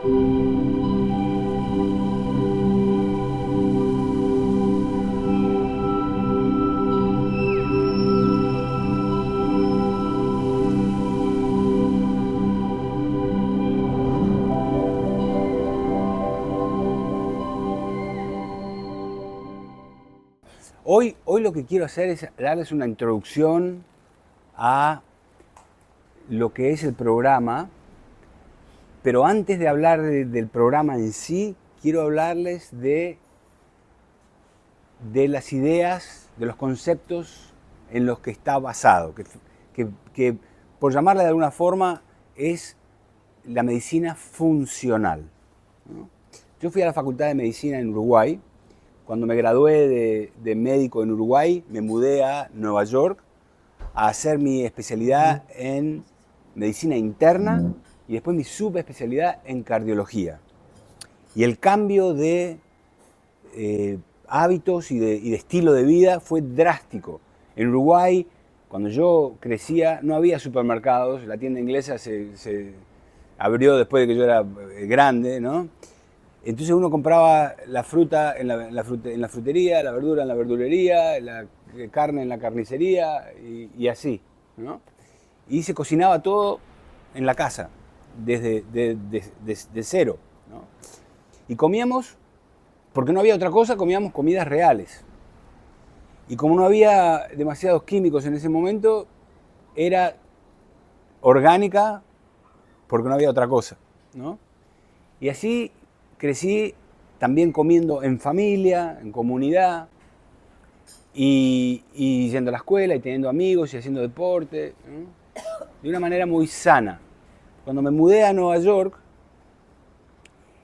Hoy lo que quiero hacer es darles una introducción a lo que es el programa, pero antes de hablar del programa en sí, quiero hablarles de las ideas, de los conceptos en los que está basado, que por llamarla de alguna forma es la medicina funcional, ¿no? Yo fui a la Facultad de Medicina en Uruguay. Cuando me gradué de médico en Uruguay, me mudé a Nueva York a hacer mi especialidad en medicina interna y después mi subespecialidad en cardiología. Y el cambio de hábitos y de estilo de vida fue drástico. En Uruguay, cuando yo crecía, no había supermercados, la tienda inglesa se abrió después de que yo era grande, ¿no? Entonces uno compraba la fruta en la frutería, la verdura en la verdulería, la carne en la carnicería y así, ¿no? Y se cocinaba todo en la casa, desde de cero, ¿no? Y comíamos, porque no había otra cosa, comíamos comidas reales. Y como no había demasiados químicos en ese momento, era orgánica porque no había otra cosa, ¿no? Y así crecí también comiendo en familia, en comunidad, y yendo a la escuela y teniendo amigos y haciendo deporte, ¿no? De una manera muy sana. Cuando me mudé a Nueva York,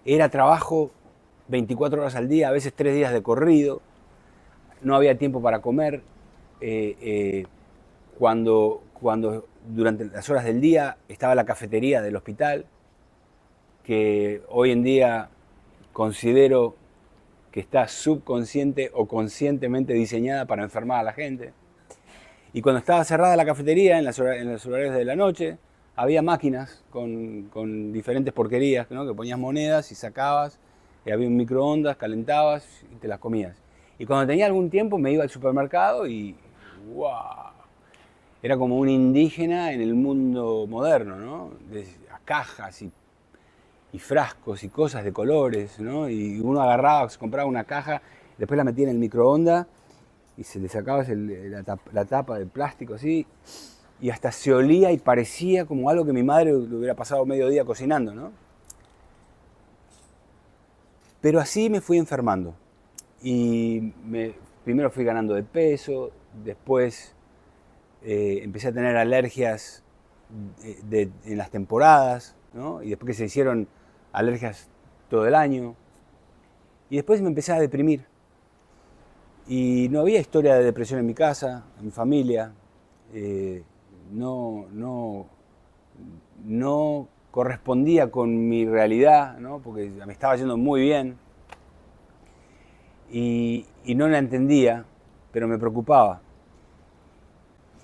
era trabajo 24 horas al día, a veces 3 días de corrido, no había tiempo para comer. Cuando durante las horas del día estaba la cafetería del hospital, que hoy en día considero que está subconsciente o conscientemente diseñada para enfermar a la gente. Y cuando estaba cerrada la cafetería, en los horarios de la noche, había máquinas con diferentes porquerías, ¿no? Que ponías monedas y sacabas, y había un microondas, calentabas y te las comías. Y cuando tenía algún tiempo me iba al supermercado y ¡wow! Era como un indígena en el mundo moderno, ¿no? A cajas y frascos y cosas de colores, ¿no? Y uno agarraba, se compraba una caja, después la metía en el microondas y se le sacaba la tapa de plástico así, y hasta se olía y parecía como algo que mi madre le hubiera pasado medio día cocinando, ¿no? Pero así me fui enfermando. Y primero fui ganando de peso, después empecé a tener alergias en las temporadas, ¿no? Y después que se hicieron alergias todo el año. Y después me empecé a deprimir. Y no había historia de depresión en mi casa, en mi familia. No correspondía con mi realidad, ¿no? Porque me estaba yendo muy bien. Y no la entendía, pero me preocupaba.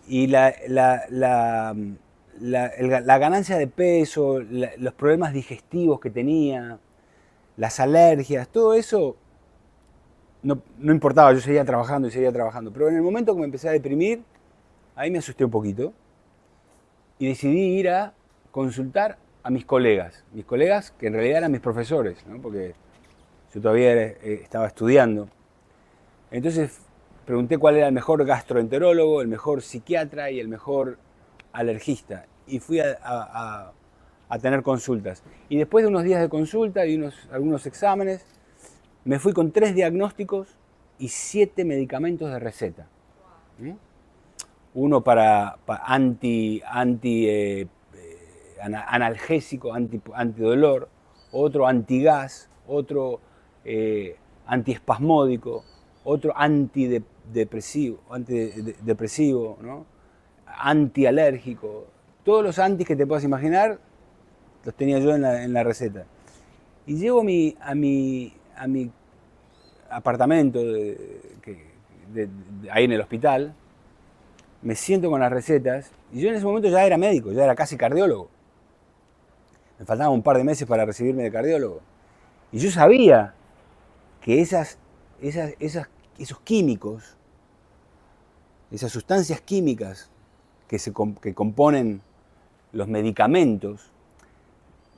Y la ganancia de peso, los problemas digestivos que tenía, las alergias, todo eso no importaba, yo seguía trabajando y seguía trabajando. Pero en el momento que me empecé a deprimir, ahí me asusté un poquito y decidí ir a consultar a mis colegas que en realidad eran mis profesores, ¿no? Porque yo todavía estaba estudiando. Entonces pregunté cuál era el mejor gastroenterólogo, el mejor psiquiatra y el mejor alergista. Y fui a tener consultas. Y después de unos días de consulta y algunos exámenes, me fui con 3 diagnósticos y 7 medicamentos de receta. ¿Mm? Uno para analgésico, antidolor, otro antigas, otro antiespasmódico, otro antidepresivo, ¿no? Antialérgico. Todos los antis que te puedas imaginar los tenía yo en la receta. Y llego a mi apartamento ahí en el hospital, me siento con las recetas, y yo en ese momento ya era médico, ya era casi cardiólogo. Me faltaban un par de meses para recibirme de cardiólogo. Y yo sabía que esos químicos, esas sustancias químicas que componen los medicamentos,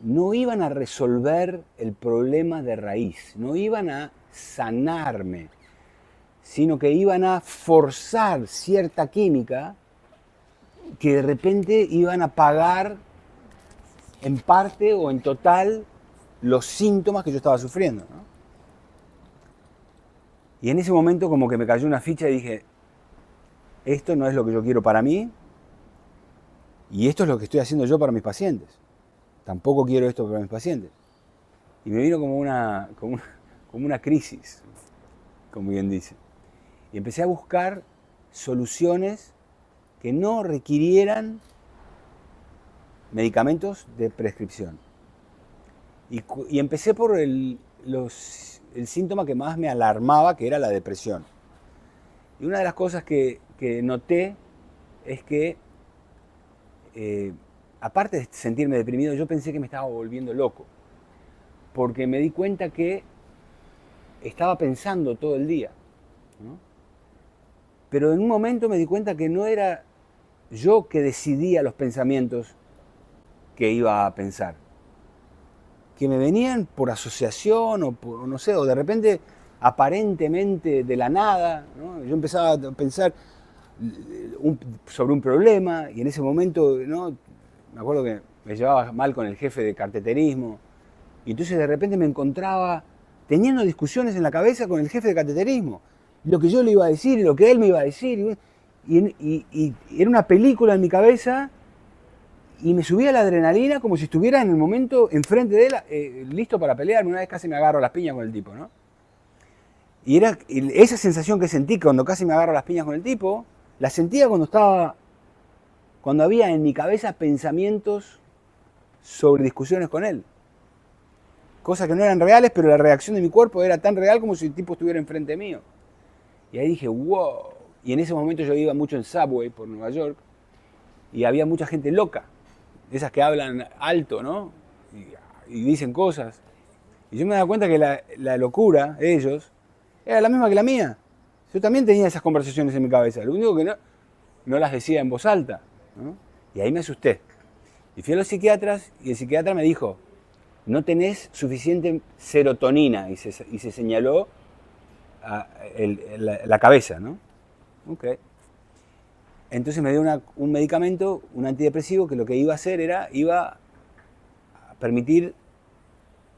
no iban a resolver el problema de raíz, no iban a sanarme, sino que iban a forzar cierta química que de repente iban a apagar en parte o en total los síntomas que yo estaba sufriendo, ¿no? Y en ese momento como que me cayó una ficha y dije, esto no es lo que yo quiero para mí y esto es lo que estoy haciendo yo para mis pacientes. Tampoco quiero esto para mis pacientes. Y me vino como una crisis, como bien dice. Y empecé a buscar soluciones que no requirieran medicamentos de prescripción. Y empecé por el síntoma que más me alarmaba, que era la depresión. Y una de las cosas que noté es que, aparte de sentirme deprimido, yo pensé que me estaba volviendo loco. Porque me di cuenta que estaba pensando todo el día, ¿no? Pero en un momento me di cuenta que no era yo que decidía los pensamientos que iba a pensar, que me venían por asociación o por, no sé, o de repente aparentemente de la nada, ¿no? Yo empezaba a pensar sobre un problema y en ese momento, ¿no? Me acuerdo que me llevaba mal con el jefe de cateterismo y entonces de repente me encontraba teniendo discusiones en la cabeza con el jefe de cateterismo, lo que yo le iba a decir y lo que él me iba a decir, y era una película en mi cabeza. Y me subía la adrenalina como si estuviera en el momento enfrente de él, listo para pelearme. Una vez casi me agarro las piñas con el tipo, ¿no? Y esa sensación que sentí cuando casi me agarro las piñas con el tipo, la sentía cuando había en mi cabeza pensamientos sobre discusiones con él. Cosas que no eran reales, pero la reacción de mi cuerpo era tan real como si el tipo estuviera enfrente mío. Y ahí dije, wow. Y en ese momento yo iba mucho en Subway por Nueva York y había mucha gente loca. Esas que hablan alto, ¿no? Y dicen cosas. Y yo me daba cuenta que la locura de ellos era la misma que la mía. Yo también tenía esas conversaciones en mi cabeza. Lo único que no las decía en voz alta, ¿no? Y ahí me asusté. Y fui a los psiquiatras y el psiquiatra me dijo, no tenés suficiente serotonina. Y se señaló la cabeza, ¿no? Ok. Entonces me dio un medicamento, un antidepresivo, que lo que iba a hacer iba a permitir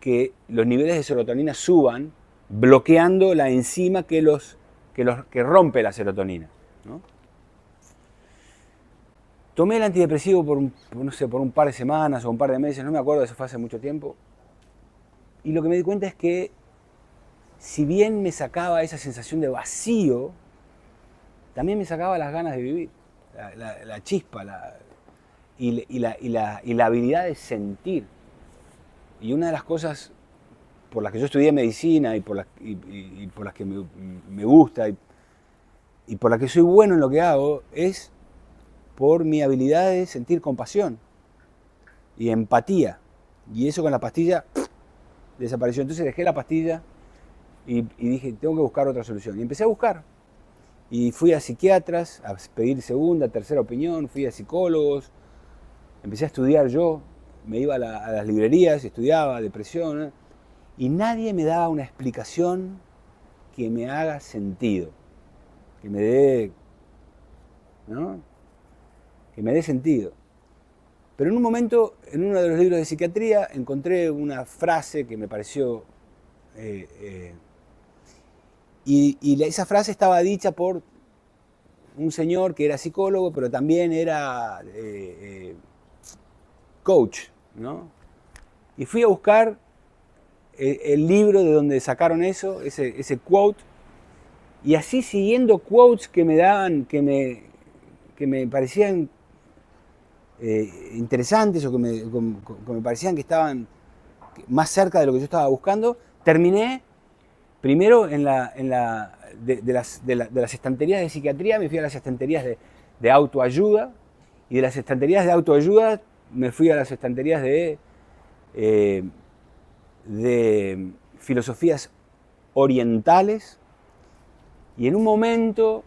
que los niveles de serotonina suban, bloqueando la enzima que rompe la serotonina, ¿no? Tomé el antidepresivo por un par de semanas o un par de meses, no me acuerdo, eso fue hace mucho tiempo. Y lo que me di cuenta es que, si bien me sacaba esa sensación de vacío, también me sacaba las ganas de vivir, la chispa y la habilidad de sentir. Y una de las cosas por las que yo estudié medicina y por las que me gusta y por las que soy bueno en lo que hago es por mi habilidad de sentir compasión y empatía. Y eso con la pastilla desapareció. Entonces dejé la pastilla y dije, tengo que buscar otra solución. Y empecé a buscar. Y fui a psiquiatras a pedir segunda, tercera opinión, fui a psicólogos, empecé a estudiar yo, me iba a las librerías, estudiaba depresión, ¿eh? Y nadie me daba una explicación que me haga sentido, que me dé, ¿no? Que me dé sentido. Pero en un momento, en uno de los libros de psiquiatría, encontré una frase que me pareció... esa frase estaba dicha por un señor que era psicólogo, pero también era coach, ¿no? Y fui a buscar el libro de donde sacaron eso, ese quote, y así siguiendo quotes que me daban, que me parecían interesantes o que me parecían que estaban más cerca de lo que yo estaba buscando, terminé primero de las estanterías de psiquiatría, me fui a las estanterías de autoayuda, y de las estanterías de autoayuda me fui a las estanterías de de filosofías orientales, y en un momento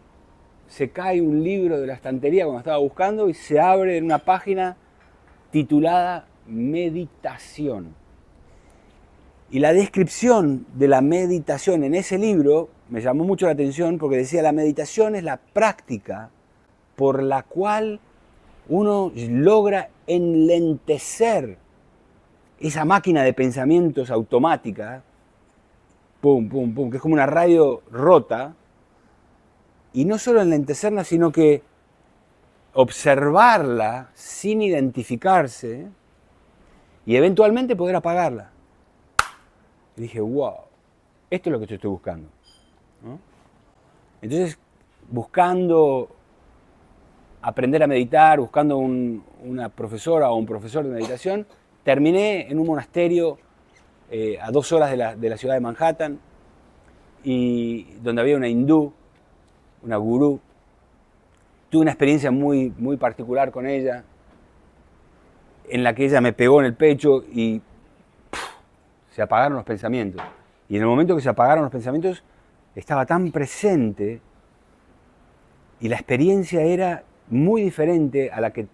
se cae un libro de la estantería cuando estaba buscando y se abre en una página titulada Meditación. Y la descripción de la meditación en ese libro me llamó mucho la atención porque decía: la meditación es la práctica por la cual uno logra enlentecer esa máquina de pensamientos automática, pum, pum, pum, que es como una radio rota, y no solo enlentecerla, sino que observarla sin identificarse y eventualmente poder apagarla. Y dije, wow, esto es lo que yo estoy buscando, ¿no? Entonces, buscando aprender a meditar, buscando una profesora o un profesor de meditación, terminé en un monasterio a 2 horas de la ciudad de Manhattan, y donde había una hindú, una gurú. Tuve una experiencia muy, muy particular con ella, en la que ella me pegó en el pecho y se apagaron los pensamientos. Y en el momento que se apagaron los pensamientos, estaba tan presente y la experiencia era muy diferente a la que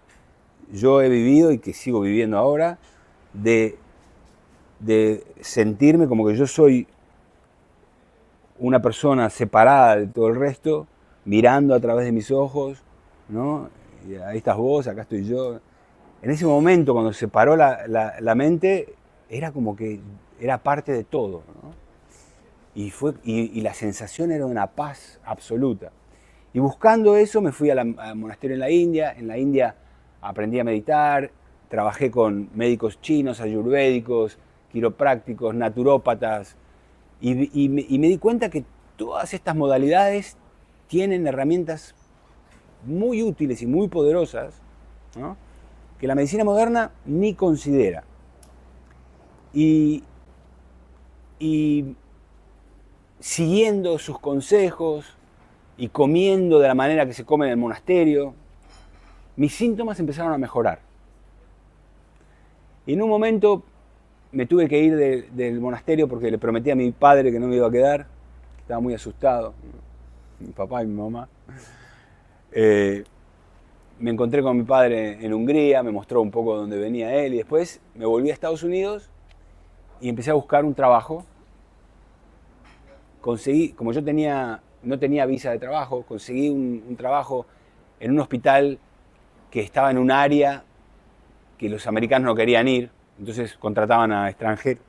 yo he vivido y que sigo viviendo ahora, de sentirme como que yo soy una persona separada de todo el resto, mirando a través de mis ojos, ¿no? Y ahí estás vos, acá estoy yo. En ese momento, cuando se paró la mente, era como que era parte de todo, ¿no? Y la sensación era una paz absoluta. Y buscando eso me fui al monasterio en la India. En la India aprendí a meditar, trabajé con médicos chinos, ayurvédicos, quiroprácticos, naturópatas, y me di cuenta que todas estas modalidades tienen herramientas muy útiles y muy poderosas, ¿no?, que la medicina moderna ni considera. Y siguiendo sus consejos y comiendo de la manera que se come en el monasterio, mis síntomas empezaron a mejorar. Y en un momento me tuve que ir del monasterio porque le prometí a mi padre que no me iba a quedar. Estaba muy asustado, mi papá y mi mamá. Me encontré con mi padre en Hungría, me mostró un poco dónde venía él, y después me volví a Estados Unidos y empecé a buscar un trabajo. Conseguí, como yo no tenía visa de trabajo, conseguí un trabajo en un hospital que estaba en un área que los americanos no querían ir, entonces contrataban a extranjeros,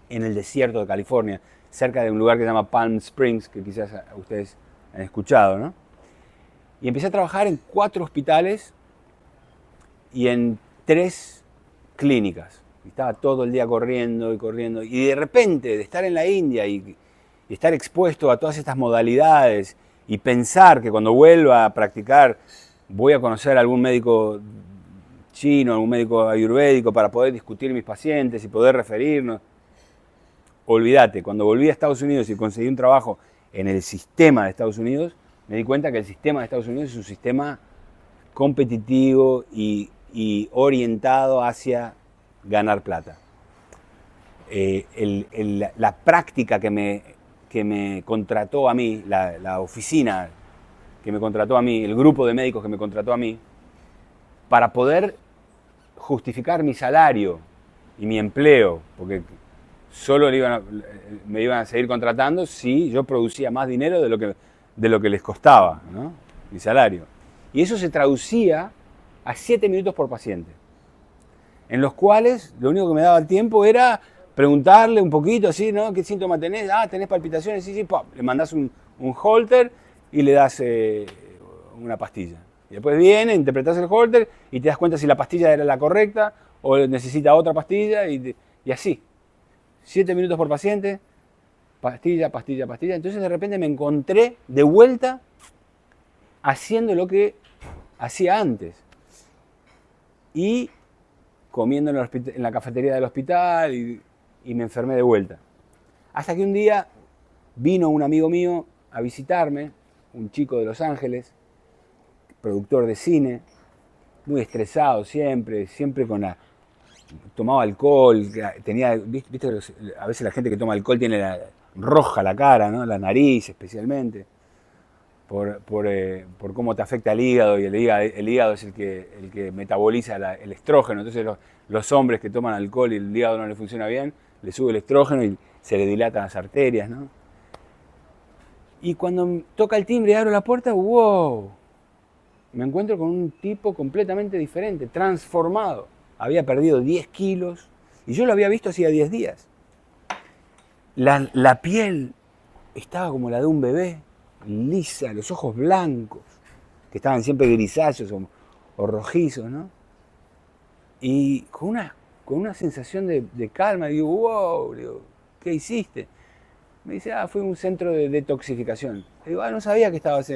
en el desierto de California, cerca de un lugar que se llama Palm Springs, que quizás ustedes han escuchado, ¿no? Y empecé a trabajar en 4 hospitales y en 3 clínicas. Estaba todo el día corriendo y corriendo. Y de repente, de estar en la India y estar expuesto a todas estas modalidades y pensar que cuando vuelva a practicar voy a conocer a algún médico chino, algún médico ayurvédico para poder discutir mis pacientes y poder referirnos. Olvídate, cuando volví a Estados Unidos y conseguí un trabajo en el sistema de Estados Unidos, me di cuenta que el sistema de Estados Unidos es un sistema competitivo y orientado hacia ganar plata. La práctica que me contrató a mí, la oficina que me contrató a mí, el grupo de médicos que me contrató a mí, para poder justificar mi salario y mi empleo, porque solo me iban a seguir contratando si yo producía más dinero de lo que les costaba, ¿no?, mi salario. Y eso se traducía a 7 minutos por paciente, en los cuales lo único que me daba el tiempo era preguntarle un poquito así, ¿no?, ¿qué síntoma tenés? Ah, tenés palpitaciones, sí, sí, ¡pum! Le mandás un holter y le das una pastilla. Y después viene, interpretás el holter y te das cuenta si la pastilla era la correcta o necesita otra pastilla, y así. 7 minutos por paciente, pastilla, pastilla, pastilla. Entonces de repente me encontré de vuelta haciendo lo que hacía antes. Y comiendo en la cafetería del hospital, y me enfermé de vuelta. Hasta que un día vino un amigo mío a visitarme, un chico de Los Ángeles, productor de cine, muy estresado siempre con tomaba alcohol, viste que a veces la gente que toma alcohol tiene roja la cara, ¿no? La nariz especialmente, por cómo te afecta el hígado, y el hígado es el que metaboliza el estrógeno. Entonces los hombres que toman alcohol y el hígado no les funciona bien, le sube el estrógeno y se le dilatan las arterias, ¿no? Y cuando toca el timbre y abro la puerta, ¡wow! Me encuentro con un tipo completamente diferente, transformado. Había perdido 10 kilos y yo lo había visto hacía 10 días. La piel estaba como la de un bebé, lisa, los ojos blancos, que estaban siempre grisáceos o rojizos, ¿no? Y con una sensación de calma, digo, wow, digo, ¿qué hiciste? Me dice, fue un centro de detoxificación. Le digo, no sabía que estabas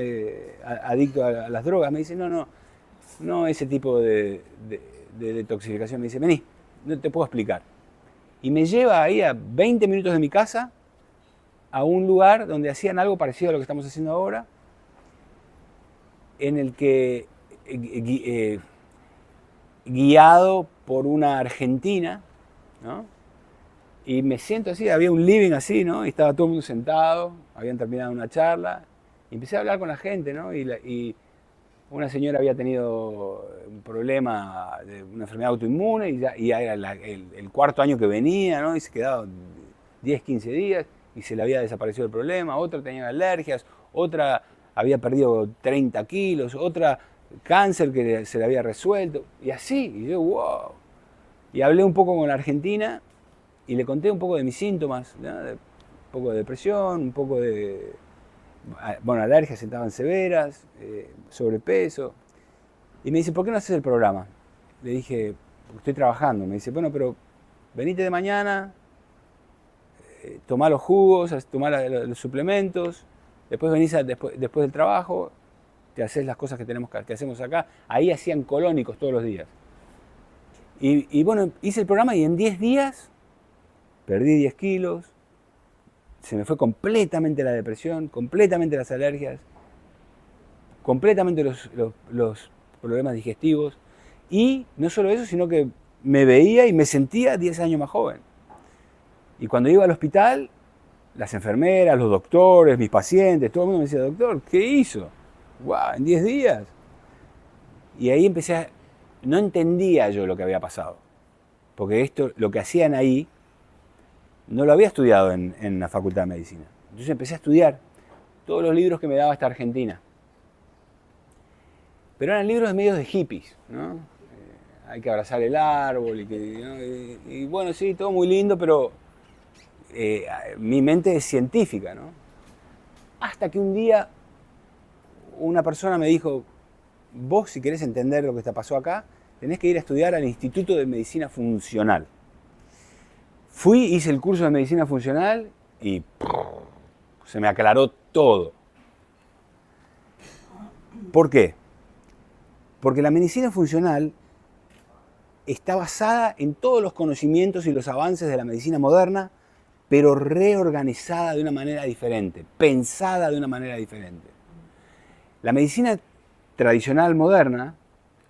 adicto a las drogas. Me dice, no ese tipo de detoxificación. Me dice, vení, no te puedo explicar. Y me lleva ahí a 20 minutos de mi casa a un lugar donde hacían algo parecido a lo que estamos haciendo ahora, en el que, guiado por una argentina, ¿no? Y me siento así, había un living así, ¿no? Y estaba todo el mundo sentado, habían terminado una charla, y empecé a hablar con la gente, ¿no? Y una señora había tenido un problema de una enfermedad autoinmune, y ya era el cuarto año que venía, ¿no? Y se quedaba 10, 15 días, y se le había desaparecido el problema. Otra tenía alergias, otra había perdido 30 kilos, otra cáncer que se le había resuelto, y así, y yo, wow. Y hablé un poco con la argentina, y le conté un poco de mis síntomas, ¿no? Un poco de depresión, un poco de, alergias estaban severas, sobrepeso. Y me dice, ¿por qué no haces el programa? Le dije, porque estoy trabajando. Me dice, bueno, pero venite de mañana, tomá los jugos, tomá los suplementos, después venís después del trabajo, te haces las cosas que hacemos acá. Ahí hacían colónicos todos los días. Y bueno, hice el programa y en 10 días perdí 10 kilos, se me fue completamente la depresión, completamente las alergias, completamente los problemas digestivos. Y no solo eso, sino que me veía y me sentía 10 años más joven. Y cuando iba al hospital, las enfermeras, los doctores, mis pacientes, todo el mundo me decía, doctor, ¿qué hizo? ¡Guau! ¿En 10 días? Y ahí no entendía yo lo que había pasado. Porque lo que hacían ahí, no lo había estudiado en la Facultad de Medicina. Entonces empecé a estudiar todos los libros que me daba esta Argentina. Pero eran libros medios de hippies, ¿no? Hay que abrazar el árbol, y bueno, sí, todo muy lindo, pero mi mente es científica, ¿no? Hasta que un día una persona me dijo, vos si querés entender lo que te pasó acá, tenés que ir a estudiar al Instituto de Medicina Funcional. Fui, hice el curso de medicina funcional y se me aclaró todo. ¿Por qué? Porque la medicina funcional está basada en todos los conocimientos y los avances de la medicina moderna, pero reorganizada de una manera diferente, pensada de una manera diferente. La medicina tradicional moderna,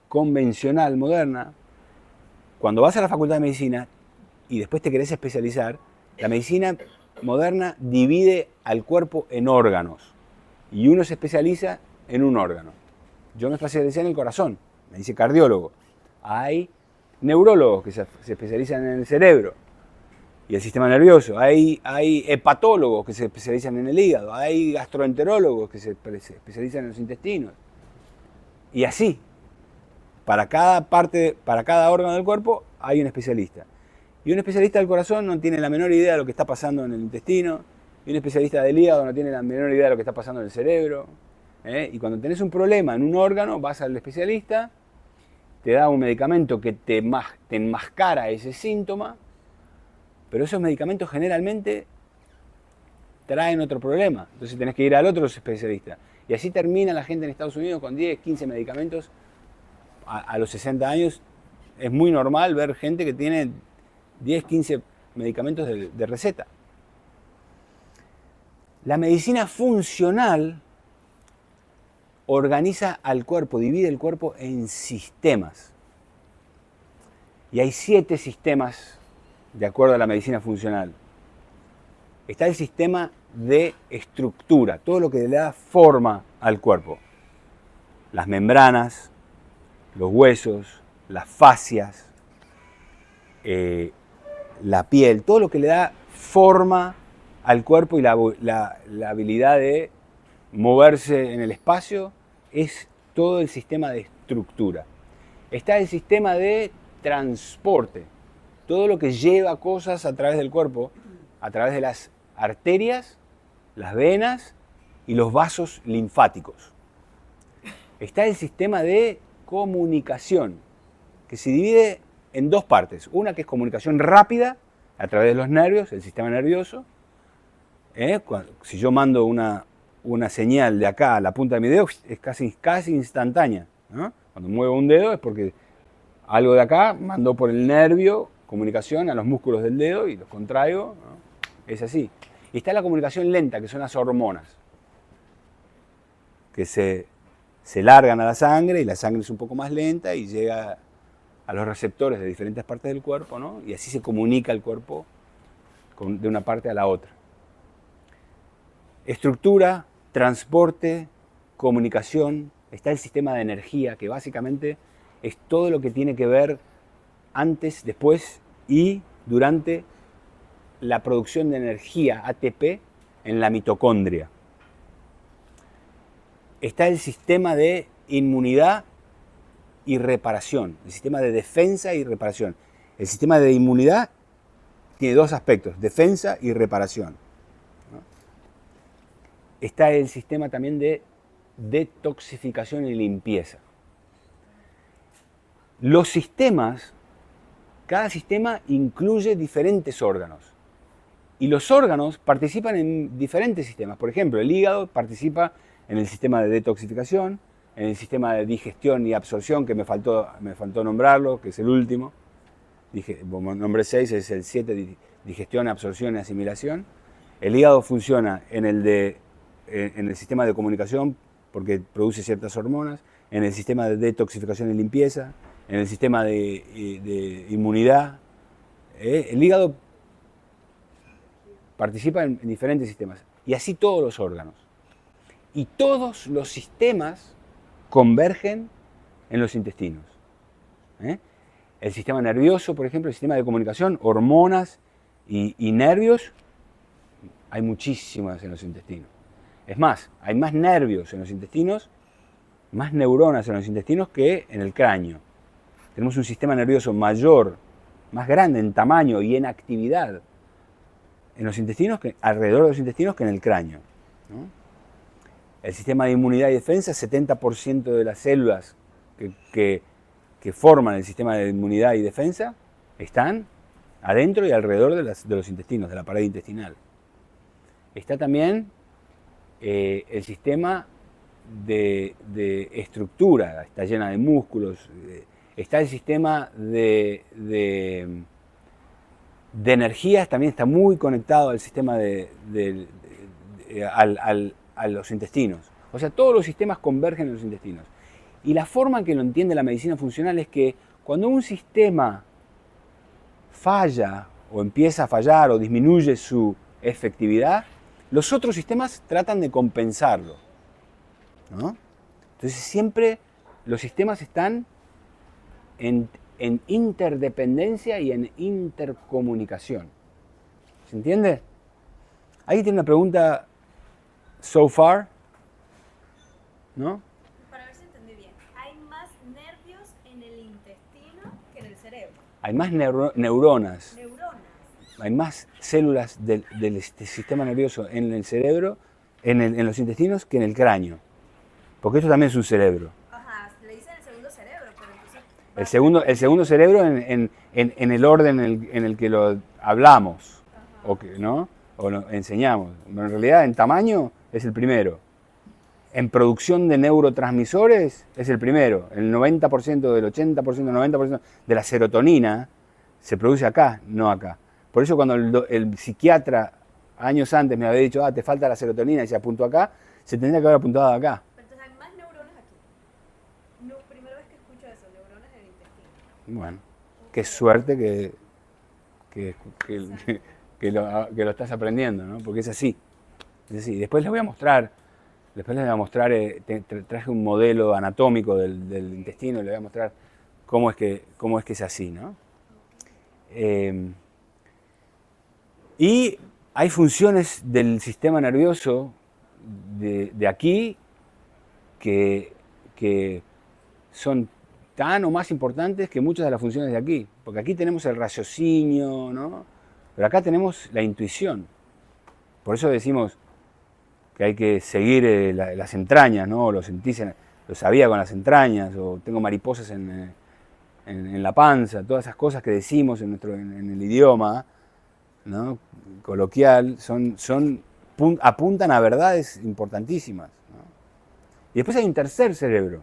convencional moderna, cuando vas a la Facultad de Medicina y después te querés especializar, la medicina moderna divide al cuerpo en órganos y uno se especializa en un órgano. Yo me especialicé en el corazón, me dice cardiólogo. Hay neurólogos que se especializan en el cerebro y el sistema nervioso. Hay hepatólogos que se especializan en el hígado. Hay gastroenterólogos que se especializan en los intestinos. Y así, para cada órgano del cuerpo hay un especialista. Y un especialista del corazón no tiene la menor idea de lo que está pasando en el intestino. Y un especialista del hígado no tiene la menor idea de lo que está pasando en el cerebro. Y cuando tenés un problema en un órgano, vas al especialista, te da un medicamento que te enmascara ese síntoma, pero esos medicamentos generalmente traen otro problema. Entonces tenés que ir al otro especialista. Y así termina la gente en Estados Unidos con 10, 15 medicamentos a los 60 años. Es muy normal ver gente que tiene 10, 15 medicamentos de receta. La medicina funcional organiza al cuerpo, divide el cuerpo en sistemas. Y hay 7 sistemas de acuerdo a la medicina funcional. Está el sistema de estructura, todo lo que le da forma al cuerpo. Las membranas, los huesos, las fascias, la piel, todo lo que le da forma al cuerpo y la habilidad de moverse en el espacio es todo el sistema de estructura. Está el sistema de transporte, todo lo que lleva cosas a través del cuerpo, a través de las arterias, las venas y los vasos linfáticos. Está el sistema de comunicación, que se divide en 2 partes. Una que es comunicación rápida, a través de los nervios, el sistema nervioso. Si yo mando una señal de acá a la punta de mi dedo, es casi instantánea, ¿no? Cuando muevo un dedo es porque algo de acá mandó por el nervio comunicación a los músculos del dedo y los contraigo, ¿no? Es así. Y está la comunicación lenta, que son las hormonas, que se largan a la sangre y la sangre es un poco más lenta y llega a los receptores de diferentes partes del cuerpo, ¿no? Y así se comunica el cuerpo de una parte a la otra. Estructura, transporte, comunicación, está el sistema de energía, que básicamente es todo lo que tiene que ver antes, después y durante la producción de energía ATP en la mitocondria. Está el sistema de inmunidad y reparación, el sistema de defensa y reparación. El sistema de inmunidad tiene 2 aspectos, defensa y reparación, ¿no? Está el sistema también de detoxificación y limpieza. Los sistemas, cada sistema incluye diferentes órganos. Y los órganos participan en diferentes sistemas. Por ejemplo, el hígado participa en el sistema de detoxificación, en el sistema de digestión y absorción, que me faltó nombrarlo, que es el último. Nombre 6, es el 7, digestión, absorción y asimilación. El hígado funciona en el sistema de comunicación porque produce ciertas hormonas, en el sistema de detoxificación y limpieza, en el sistema de inmunidad. El hígado participa en diferentes sistemas, y así todos los órganos. Y todos los sistemas convergen en los intestinos. El sistema nervioso, por ejemplo, el sistema de comunicación, hormonas y nervios, hay muchísimas en los intestinos. Es más, hay más nervios en los intestinos, más neuronas en los intestinos que en el cráneo. Tenemos un sistema nervioso mayor, más grande en tamaño y en actividad en los intestinos, alrededor de los intestinos, que en el cráneo, ¿no? El sistema de inmunidad y defensa, 70% de las células que forman el sistema de inmunidad y defensa están adentro y alrededor de los intestinos, de la pared intestinal. Está también el sistema de estructura, está llena de músculos. Está el sistema de energías, también está muy conectado al sistema a los intestinos. O sea, todos los sistemas convergen en los intestinos. Y la forma en que lo entiende la medicina funcional es que cuando un sistema falla o empieza a fallar o disminuye su efectividad, los otros sistemas tratan de compensarlo, ¿no? Entonces siempre los sistemas están en interdependencia y en intercomunicación. ¿Se entiende? ¿Alguien tiene una pregunta so far? ¿No? Para ver si entendí bien, ¿hay más nervios en el intestino que en el cerebro? Hay más neuronas. Neuronas. Hay más células del sistema nervioso en el cerebro, en los intestinos, que en el cráneo. Porque esto también es un cerebro. Ajá, le dicen el segundo cerebro, pero entonces... El segundo cerebro en el orden en el que lo hablamos, ¿no? O lo enseñamos. Pero en realidad, en tamaño, es el primero. En producción de neurotransmisores, es el primero. El 90%, del 80%, del 90% de la serotonina se produce acá, no acá. Por eso cuando el psiquiatra años antes me había dicho, te falta la serotonina y se apuntó acá, se tendría que haber apuntado acá. Pero entonces hay más neuronas aquí. No, primera vez que escucho eso, neuronas en el intestino. Bueno, qué suerte que, que- que lo estás aprendiendo, ¿no? Porque es así. Es así. Después les voy a mostrar, traje un modelo anatómico del intestino, les voy a mostrar cómo es que es así, ¿no? Eh, y hay funciones del sistema nervioso de aquí que son tan o más importantes que muchas de las funciones de aquí. Porque aquí tenemos el raciocinio, ¿no? Pero acá tenemos la intuición. Por eso decimos que hay que seguir las entrañas, ¿no? Lo sabía con las entrañas, o tengo mariposas en la panza, todas esas cosas que decimos en el idioma, ¿no? Coloquial, apuntan a verdades importantísimas, ¿no? Y después hay un tercer cerebro.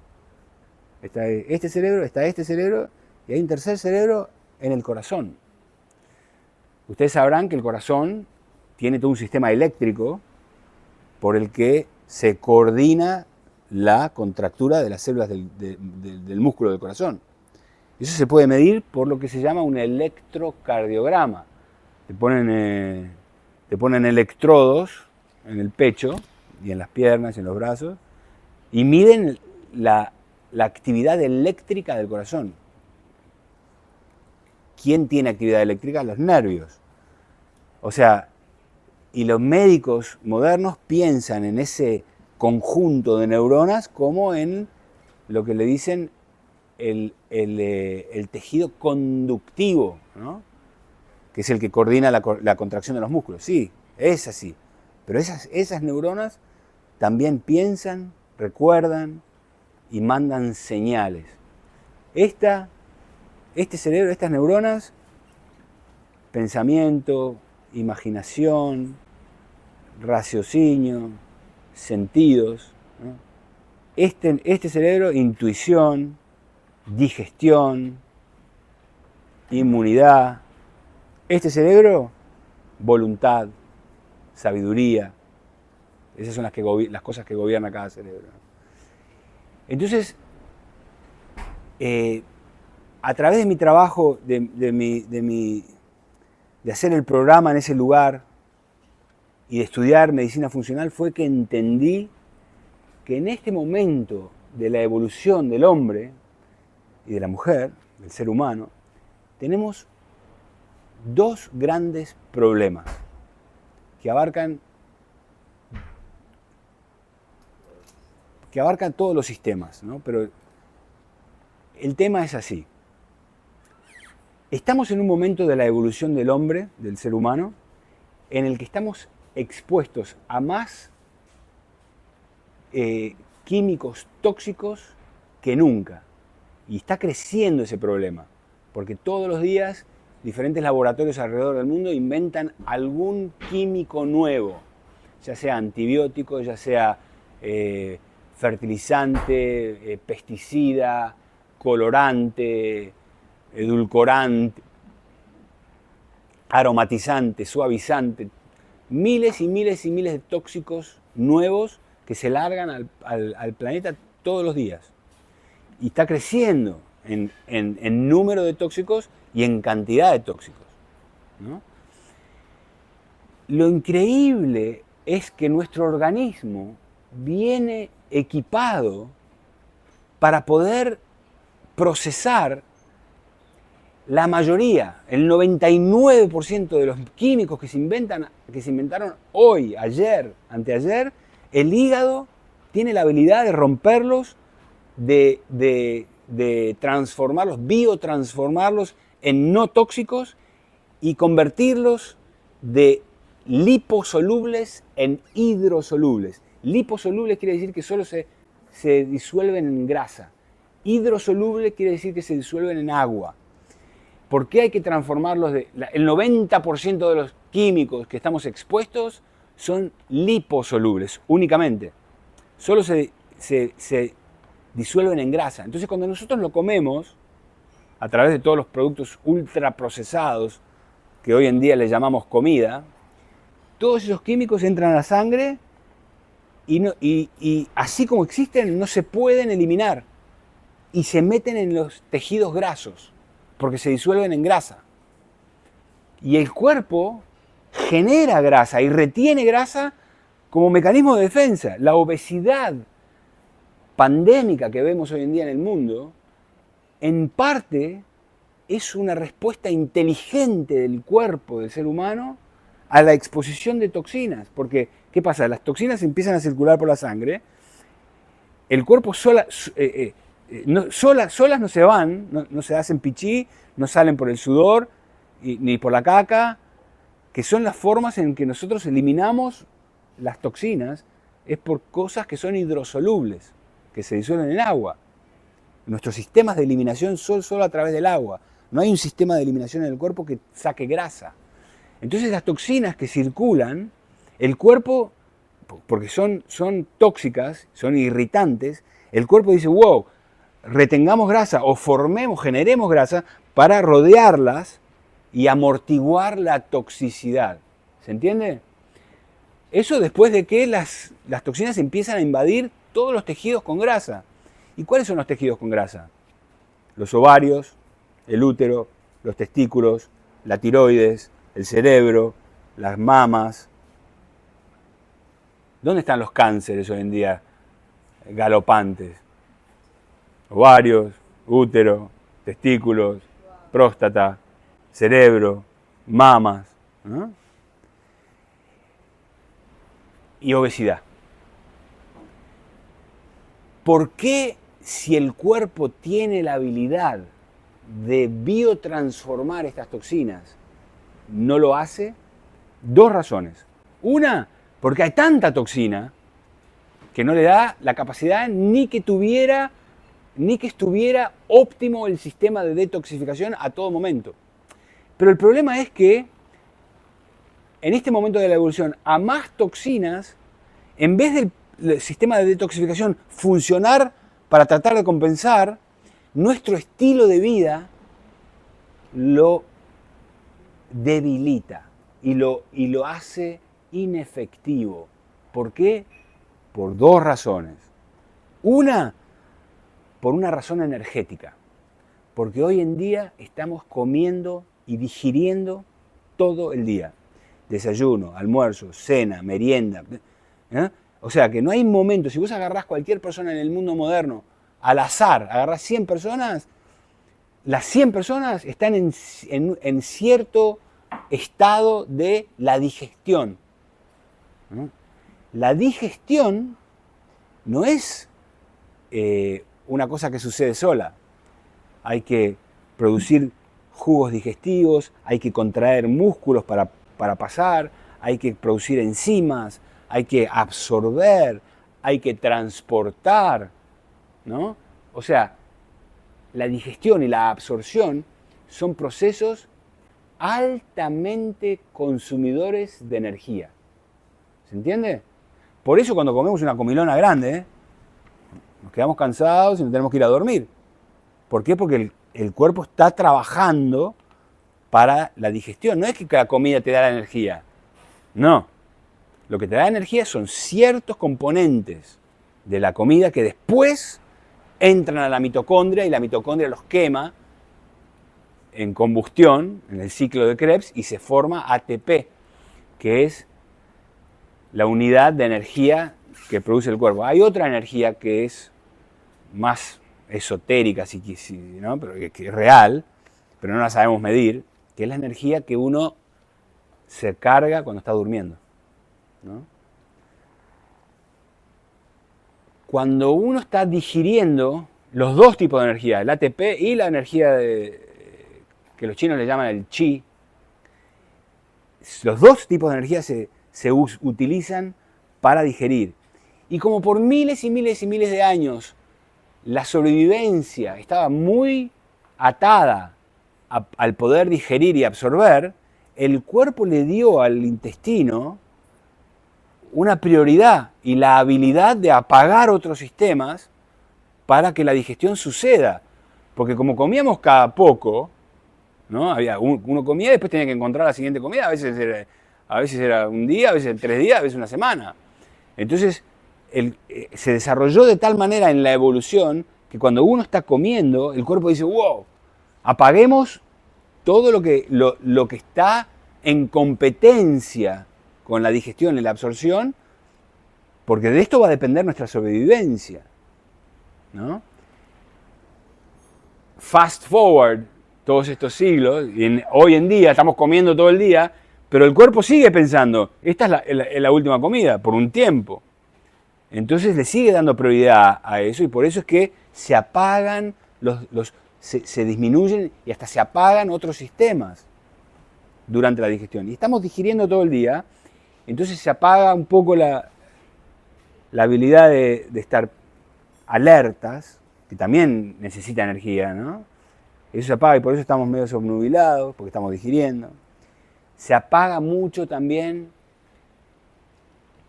Está este cerebro, y hay un tercer cerebro en el corazón. Ustedes sabrán que el corazón tiene todo un sistema eléctrico por el que se coordina la contractura de las células del músculo del corazón. Eso se puede medir por lo que se llama un electrocardiograma. Te ponen electrodos en el pecho y en las piernas y en los brazos y miden la actividad eléctrica del corazón. ¿Quién tiene actividad eléctrica? Los nervios. O sea, y los médicos modernos piensan en ese conjunto de neuronas como en lo que le dicen el tejido conductivo, ¿no? Que es el que coordina la contracción de los músculos. Sí, es así. Pero esas neuronas también piensan, recuerdan y mandan señales. Este cerebro, estas neuronas, pensamiento, imaginación, raciocinio, sentidos, ¿no? Este cerebro, intuición, digestión, inmunidad. Este cerebro, voluntad, sabiduría. Esas son las cosas que gobierna cada cerebro. Entonces, a través de mi trabajo, de hacer el programa en ese lugar y de estudiar medicina funcional, fue que entendí que en este momento de la evolución del hombre y de la mujer, del ser humano, tenemos dos grandes problemas que abarcan todos los sistemas, ¿no? Pero el tema es así. Estamos en un momento de la evolución del hombre, del ser humano, en el que estamos expuestos a más químicos tóxicos que nunca. Y está creciendo ese problema, porque todos los días diferentes laboratorios alrededor del mundo inventan algún químico nuevo, ya sea antibiótico, ya sea fertilizante, pesticida, colorante, edulcorante, aromatizante, suavizante, miles y miles y miles de tóxicos nuevos que se largan al planeta todos los días. Y está creciendo en número de tóxicos y en cantidad de tóxicos, ¿no? Lo increíble es que nuestro organismo viene equipado para poder procesar la mayoría, el 99% de los químicos que se inventaron hoy, ayer, anteayer. El hígado tiene la habilidad de romperlos, de transformarlos, biotransformarlos en no tóxicos y convertirlos de liposolubles en hidrosolubles. Liposolubles quiere decir que solo se disuelven en grasa. Hidrosoluble quiere decir que se disuelven en agua. ¿Por qué hay que transformarlos? El 90% de los químicos que estamos expuestos son liposolubles únicamente. Solo se disuelven en grasa. Entonces, cuando nosotros lo comemos, a través de todos los productos ultraprocesados que hoy en día le llamamos comida, todos esos químicos entran a la sangre y así como existen, no se pueden eliminar y se meten en los tejidos grasos. porque se disuelven en grasa. Y el cuerpo genera grasa y retiene grasa como mecanismo de defensa. La obesidad pandémica que vemos hoy en día en el mundo, en parte es una respuesta inteligente del cuerpo del ser humano a la exposición de toxinas. Porque, ¿qué pasa? Las toxinas empiezan a circular por la sangre, el cuerpo solas no se van, no se hacen pichí, no salen por el sudor ni por la caca, que son las formas en que nosotros eliminamos las toxinas, es por cosas que son hidrosolubles, que se disuelven en agua. Nuestros sistemas de eliminación son solo a través del agua. No hay un sistema de eliminación en el cuerpo que saque grasa. Entonces las toxinas que circulan, el cuerpo, porque son tóxicas, son irritantes, el cuerpo dice, wow, retengamos grasa o generemos grasa para rodearlas y amortiguar la toxicidad. ¿Se entiende? Eso después de que las toxinas empiezan a invadir todos los tejidos con grasa. ¿Y cuáles son los tejidos con grasa? Los ovarios, el útero, los testículos, la tiroides, el cerebro, las mamas. ¿Dónde están los cánceres hoy en día galopantes? Ovarios, útero, testículos, próstata, cerebro, mamas, ¿no? Y obesidad. ¿Por qué, si el cuerpo tiene la habilidad de biotransformar estas toxinas, no lo hace? Dos razones. Una, porque hay tanta toxina que no le da la capacidad ni que estuviera óptimo el sistema de detoxificación a todo momento. Pero el problema es que en este momento de la evolución, a más toxinas, en vez del sistema de detoxificación funcionar para tratar de compensar, nuestro estilo de vida lo debilita y lo hace inefectivo. ¿Por qué? Por dos razones. Una, por una razón energética. Porque hoy en día estamos comiendo y digiriendo todo el día. Desayuno, almuerzo, cena, merienda. ¿Eh? O sea que no hay momento, si vos agarrás cualquier persona en el mundo moderno, al azar, agarrás 100 personas, las 100 personas están en cierto estado de la digestión. ¿No? La digestión no es una cosa que sucede sola. Hay que producir jugos digestivos, hay que contraer músculos para pasar, hay que producir enzimas, hay que absorber, hay que transportar, ¿no? O sea, la digestión y la absorción son procesos altamente consumidores de energía. ¿Se entiende? Por eso cuando comemos una comilona grande, nos quedamos cansados y nos tenemos que ir a dormir. ¿Por qué? Porque el cuerpo está trabajando para la digestión. No es que cada comida te da la energía. No. Lo que te da energía son ciertos componentes de la comida que después entran a la mitocondria y la mitocondria los quema en combustión, en el ciclo de Krebs, y se forma ATP, que es la unidad de energía que produce el cuerpo. Hay otra energía que es más esotérica, ¿no? Pero que es real, pero no la sabemos medir, que es la energía que uno se carga cuando está durmiendo, ¿no? Cuando uno está digiriendo los dos tipos de energía, el ATP y la energía que los chinos le llaman el chi, los dos tipos de energía se utilizan para digerir. Y como por miles y miles y miles de años la sobrevivencia estaba muy atada al poder digerir y absorber, el cuerpo le dio al intestino una prioridad y la habilidad de apagar otros sistemas para que la digestión suceda. Porque como comíamos cada poco, ¿no? Uno comía y después tenía que encontrar la siguiente comida, a veces era un día, a veces 3 días, a veces una semana. Entonces se desarrolló de tal manera en la evolución que cuando uno está comiendo, el cuerpo dice, wow, Apaguemos todo lo que está en competencia con la digestión y la absorción, porque de esto va a depender nuestra sobrevivencia, ¿no? Fast forward todos estos siglos, y hoy en día estamos comiendo todo el día, pero el cuerpo sigue pensando, esta es la última comida, por un tiempo. Entonces le sigue dando prioridad a eso, y por eso es que se apagan, se disminuyen y hasta se apagan otros sistemas durante la digestión. Y estamos digiriendo todo el día, entonces se apaga un poco la habilidad de estar alertas, que también necesita energía, ¿no? Eso se apaga y por eso estamos medio obnubilados, porque estamos digiriendo. Se apaga mucho también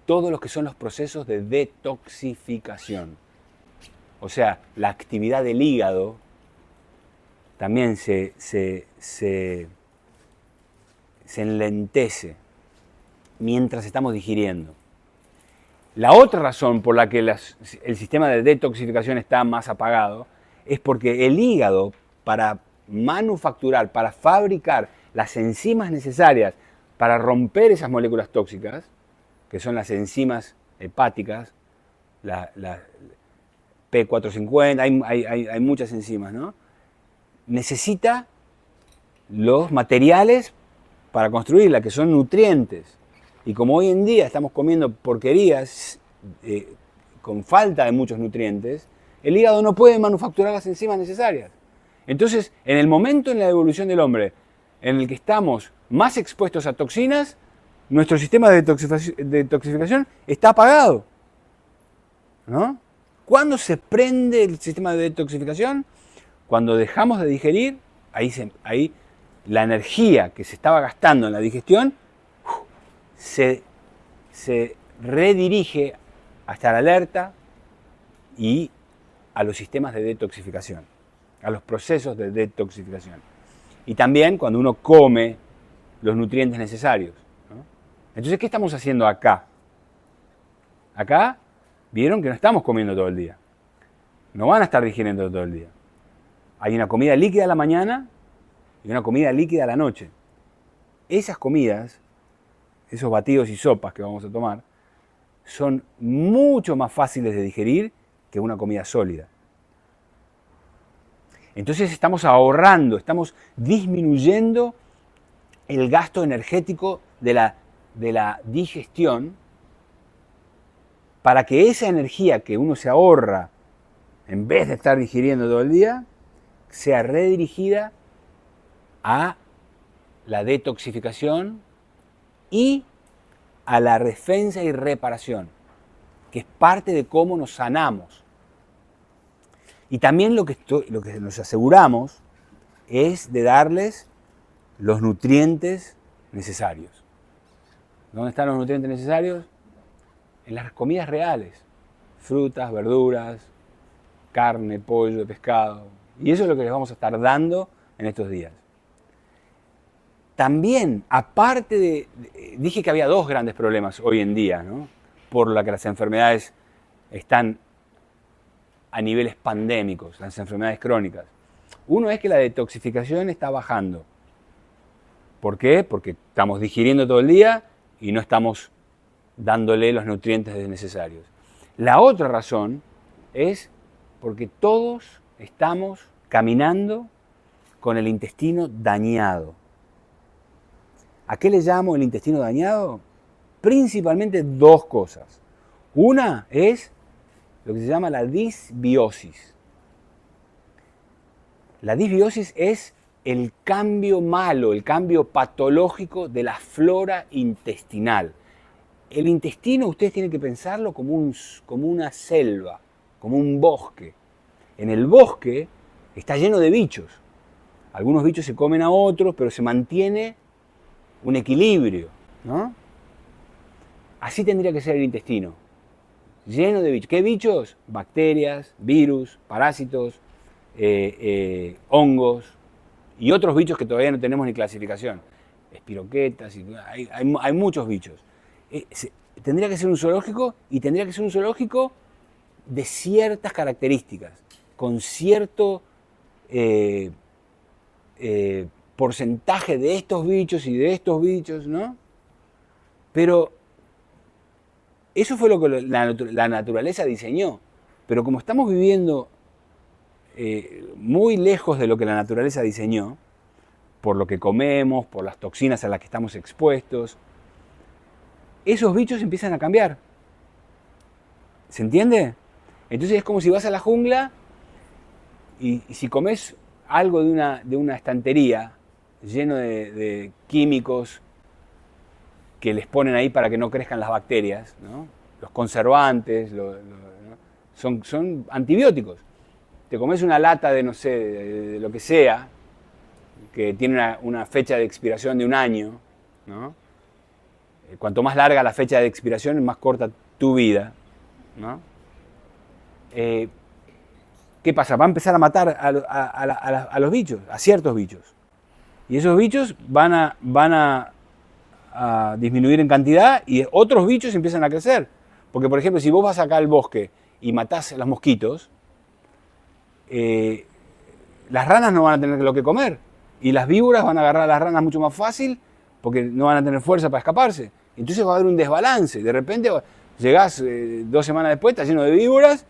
todos los que son los procesos de detoxificación. O sea, la actividad del hígado también se enlentece mientras estamos digiriendo. La otra razón por la que el sistema de detoxificación está más apagado es porque el hígado, para manufacturar, para fabricar las enzimas necesarias para romper esas moléculas tóxicas, que son las enzimas hepáticas, la P450, hay muchas enzimas, ¿no? Necesita los materiales para construirla, que son nutrientes. Y como hoy en día estamos comiendo porquerías con falta de muchos nutrientes, el hígado no puede manufacturar las enzimas necesarias. Entonces, en el momento en la evolución del hombre en el que estamos más expuestos a toxinas, nuestro sistema de detoxificación está apagado, ¿no? ¿Cuándo se prende el sistema de detoxificación? Cuando dejamos de digerir, ahí la energía que se estaba gastando en la digestión se redirige a estar alerta y a los sistemas de detoxificación, a los procesos de detoxificación. Y también cuando uno come los nutrientes necesarios, ¿no? Entonces, ¿qué estamos haciendo acá? Acá vieron que no estamos comiendo todo el día. No van a estar digiriendo todo el día. Hay una comida líquida a la mañana y una comida líquida a la noche. Esas comidas, esos batidos y sopas que vamos a tomar, son mucho más fáciles de digerir que una comida sólida. Entonces estamos ahorrando, estamos disminuyendo el gasto energético de la digestión para que esa energía que uno se ahorra en vez de estar digiriendo todo el día, sea redirigida a la detoxificación y a la defensa y reparación, que es parte de cómo nos sanamos. Y también lo que nos aseguramos es de darles los nutrientes necesarios. ¿Dónde están los nutrientes necesarios? En las comidas reales. Frutas, verduras, carne, pollo, pescado. Y eso es lo que les vamos a estar dando en estos días. También, aparte dije que había dos grandes problemas hoy en día, ¿no? Por la que las enfermedades están a niveles pandémicos, las enfermedades crónicas. Uno es que la detoxificación está bajando. ¿Por qué? Porque estamos digiriendo todo el día y no estamos dándole los nutrientes necesarios. La otra razón es porque todos estamos caminando con el intestino dañado. ¿A qué le llamo el intestino dañado? Principalmente dos cosas. Una es lo que se llama la disbiosis. La disbiosis es el cambio malo, el cambio patológico de la flora intestinal. El intestino ustedes tienen que pensarlo como una selva, como un bosque. En el bosque está lleno de bichos. Algunos bichos se comen a otros, pero se mantiene un equilibrio, ¿no? Así tendría que ser el intestino, lleno de bichos. ¿Qué bichos? Bacterias, virus, parásitos, hongos y otros bichos que todavía no tenemos ni clasificación. Espiroquetas, hay muchos bichos. Tendría que ser un zoológico y tendría que ser un zoológico de ciertas características, con cierto porcentaje de estos bichos y de estos bichos, ¿no? Pero eso fue lo que la naturaleza diseñó. Pero como estamos viviendo muy lejos de lo que la naturaleza diseñó, por lo que comemos, por las toxinas a las que estamos expuestos, esos bichos empiezan a cambiar. ¿Se entiende? Entonces es como si vas a la jungla y si comes algo de una estantería lleno de químicos que les ponen ahí para que no crezcan las bacterias, ¿no? Los conservantes, ¿no? son antibióticos. Te comes una lata de, no sé, de lo que sea, que tiene una fecha de expiración de 1 año, ¿no? Cuanto más larga la fecha de expiración, más corta tu vida, ¿no? ¿Qué pasa? Va a empezar a matar a los bichos, a ciertos bichos. Y esos bichos van a disminuir en cantidad y otros bichos empiezan a crecer. Porque, por ejemplo, si vos vas acá al bosque y matás a los mosquitos, las ranas no van a tener lo que comer. Y las víboras van a agarrar a las ranas mucho más fácil porque no van a tener fuerza para escaparse. Entonces va a haber un desbalance. De repente llegás 2 semanas después, está lleno de víboras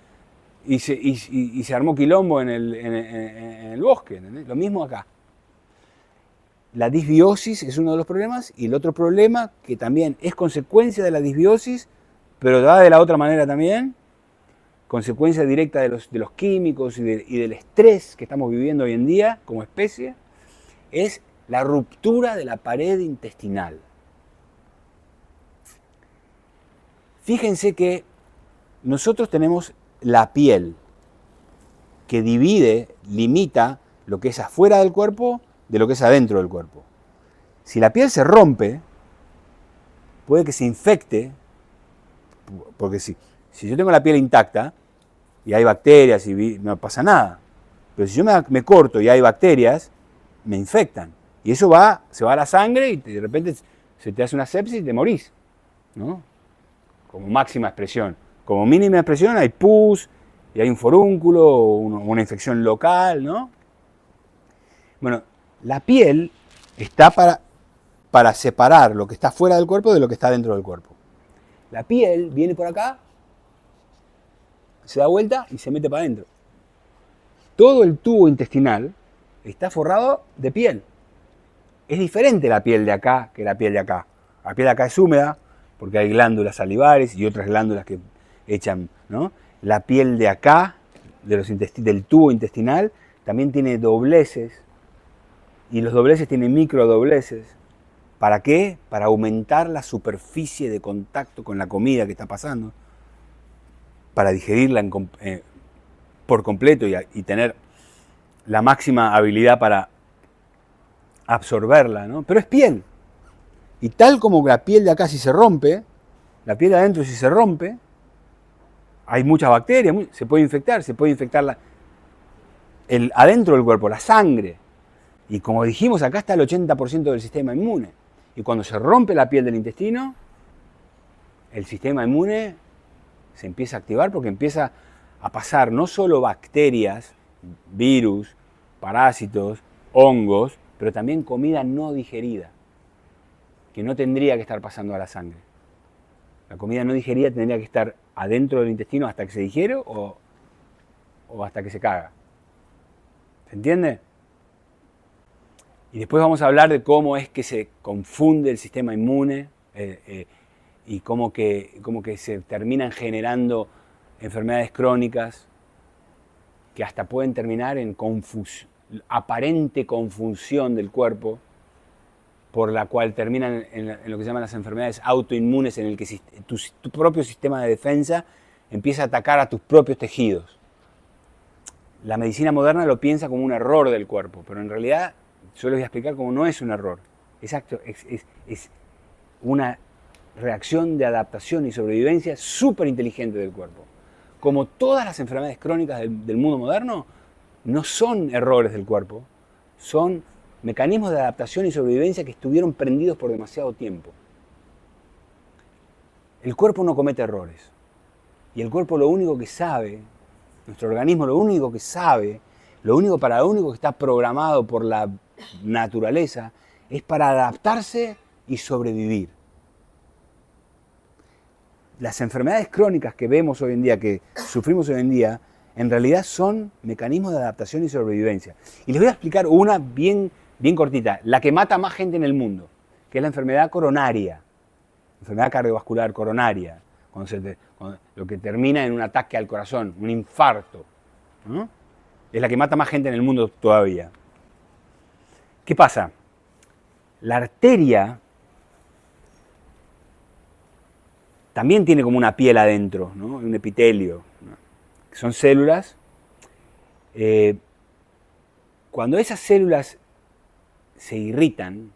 y se armó quilombo en el bosque. ¿Entendés? Lo mismo acá. La disbiosis es uno de los problemas y el otro problema, que también es consecuencia de la disbiosis, pero va de la otra manera también, consecuencia directa de los químicos y del estrés que estamos viviendo hoy en día como especie, es la ruptura de la pared intestinal. Fíjense que nosotros tenemos la piel que divide, limita lo que es afuera del cuerpo de lo que es adentro del cuerpo. Si la piel se rompe, puede que se infecte, porque si yo tengo la piel intacta y hay bacterias y no pasa nada, pero si yo me corto y hay bacterias, me infectan. Y eso se va a la sangre y de repente se te hace una sepsis y te morís, ¿no? Como máxima expresión. Como mínima expresión hay pus y hay un forúnculo o una infección local, ¿no? Bueno, la piel está para separar lo que está fuera del cuerpo de lo que está dentro del cuerpo. La piel viene por acá, se da vuelta y se mete para adentro. Todo el tubo intestinal está forrado de piel. Es diferente la piel de acá que la piel de acá. La piel de acá es húmeda porque hay glándulas salivares y otras glándulas que echan, ¿no? La piel de acá, del tubo intestinal, también tiene dobleces. Y los dobleces tienen microdobleces. ¿Para qué? Para aumentar la superficie de contacto con la comida que está pasando, para digerirla por completo y tener la máxima habilidad para absorberla, ¿no? Pero es piel. Y tal como la piel de acá si se rompe, la piel de adentro si se rompe, hay muchas bacterias, se puede infectar adentro del cuerpo, la sangre. Y como dijimos, acá está el 80% del sistema inmune. Y cuando se rompe la piel del intestino, el sistema inmune se empieza a activar porque empieza a pasar no solo bacterias, virus, parásitos, hongos, pero también comida no digerida, que no tendría que estar pasando a la sangre. La comida no digerida tendría que estar adentro del intestino hasta que se digiere o hasta que se caga. ¿Se entiende? Y después vamos a hablar de cómo es que se confunde el sistema inmune y cómo que se terminan generando enfermedades crónicas que hasta pueden terminar en aparente confusión del cuerpo, por la cual terminan en lo que se llaman las enfermedades autoinmunes, en el que tu propio sistema de defensa empieza a atacar a tus propios tejidos. La medicina moderna lo piensa como un error del cuerpo, pero en realidad yo les voy a explicar cómo no es un error. Exacto, es una reacción de adaptación y sobrevivencia súper inteligente del cuerpo. Como todas las enfermedades crónicas del mundo moderno, no son errores del cuerpo, son mecanismos de adaptación y sobrevivencia que estuvieron prendidos por demasiado tiempo. El cuerpo no comete errores. Y el cuerpo lo único que sabe, nuestro organismo lo único que sabe, lo único que está programado por la naturaleza es para adaptarse y sobrevivir. Las enfermedades crónicas que vemos hoy en día, que sufrimos hoy en día, en realidad son mecanismos de adaptación y sobrevivencia. Y les voy a explicar una bien cortita, la que mata más gente en el mundo, que es la enfermedad coronaria, enfermedad cardiovascular coronaria, cuando lo que termina en un ataque al corazón, un infarto, ¿no? Es la que mata más gente en el mundo todavía. ¿Qué pasa? La arteria también tiene como una piel adentro, ¿no? Un epitelio, ¿no? Que son células. Cuando esas células se irritan,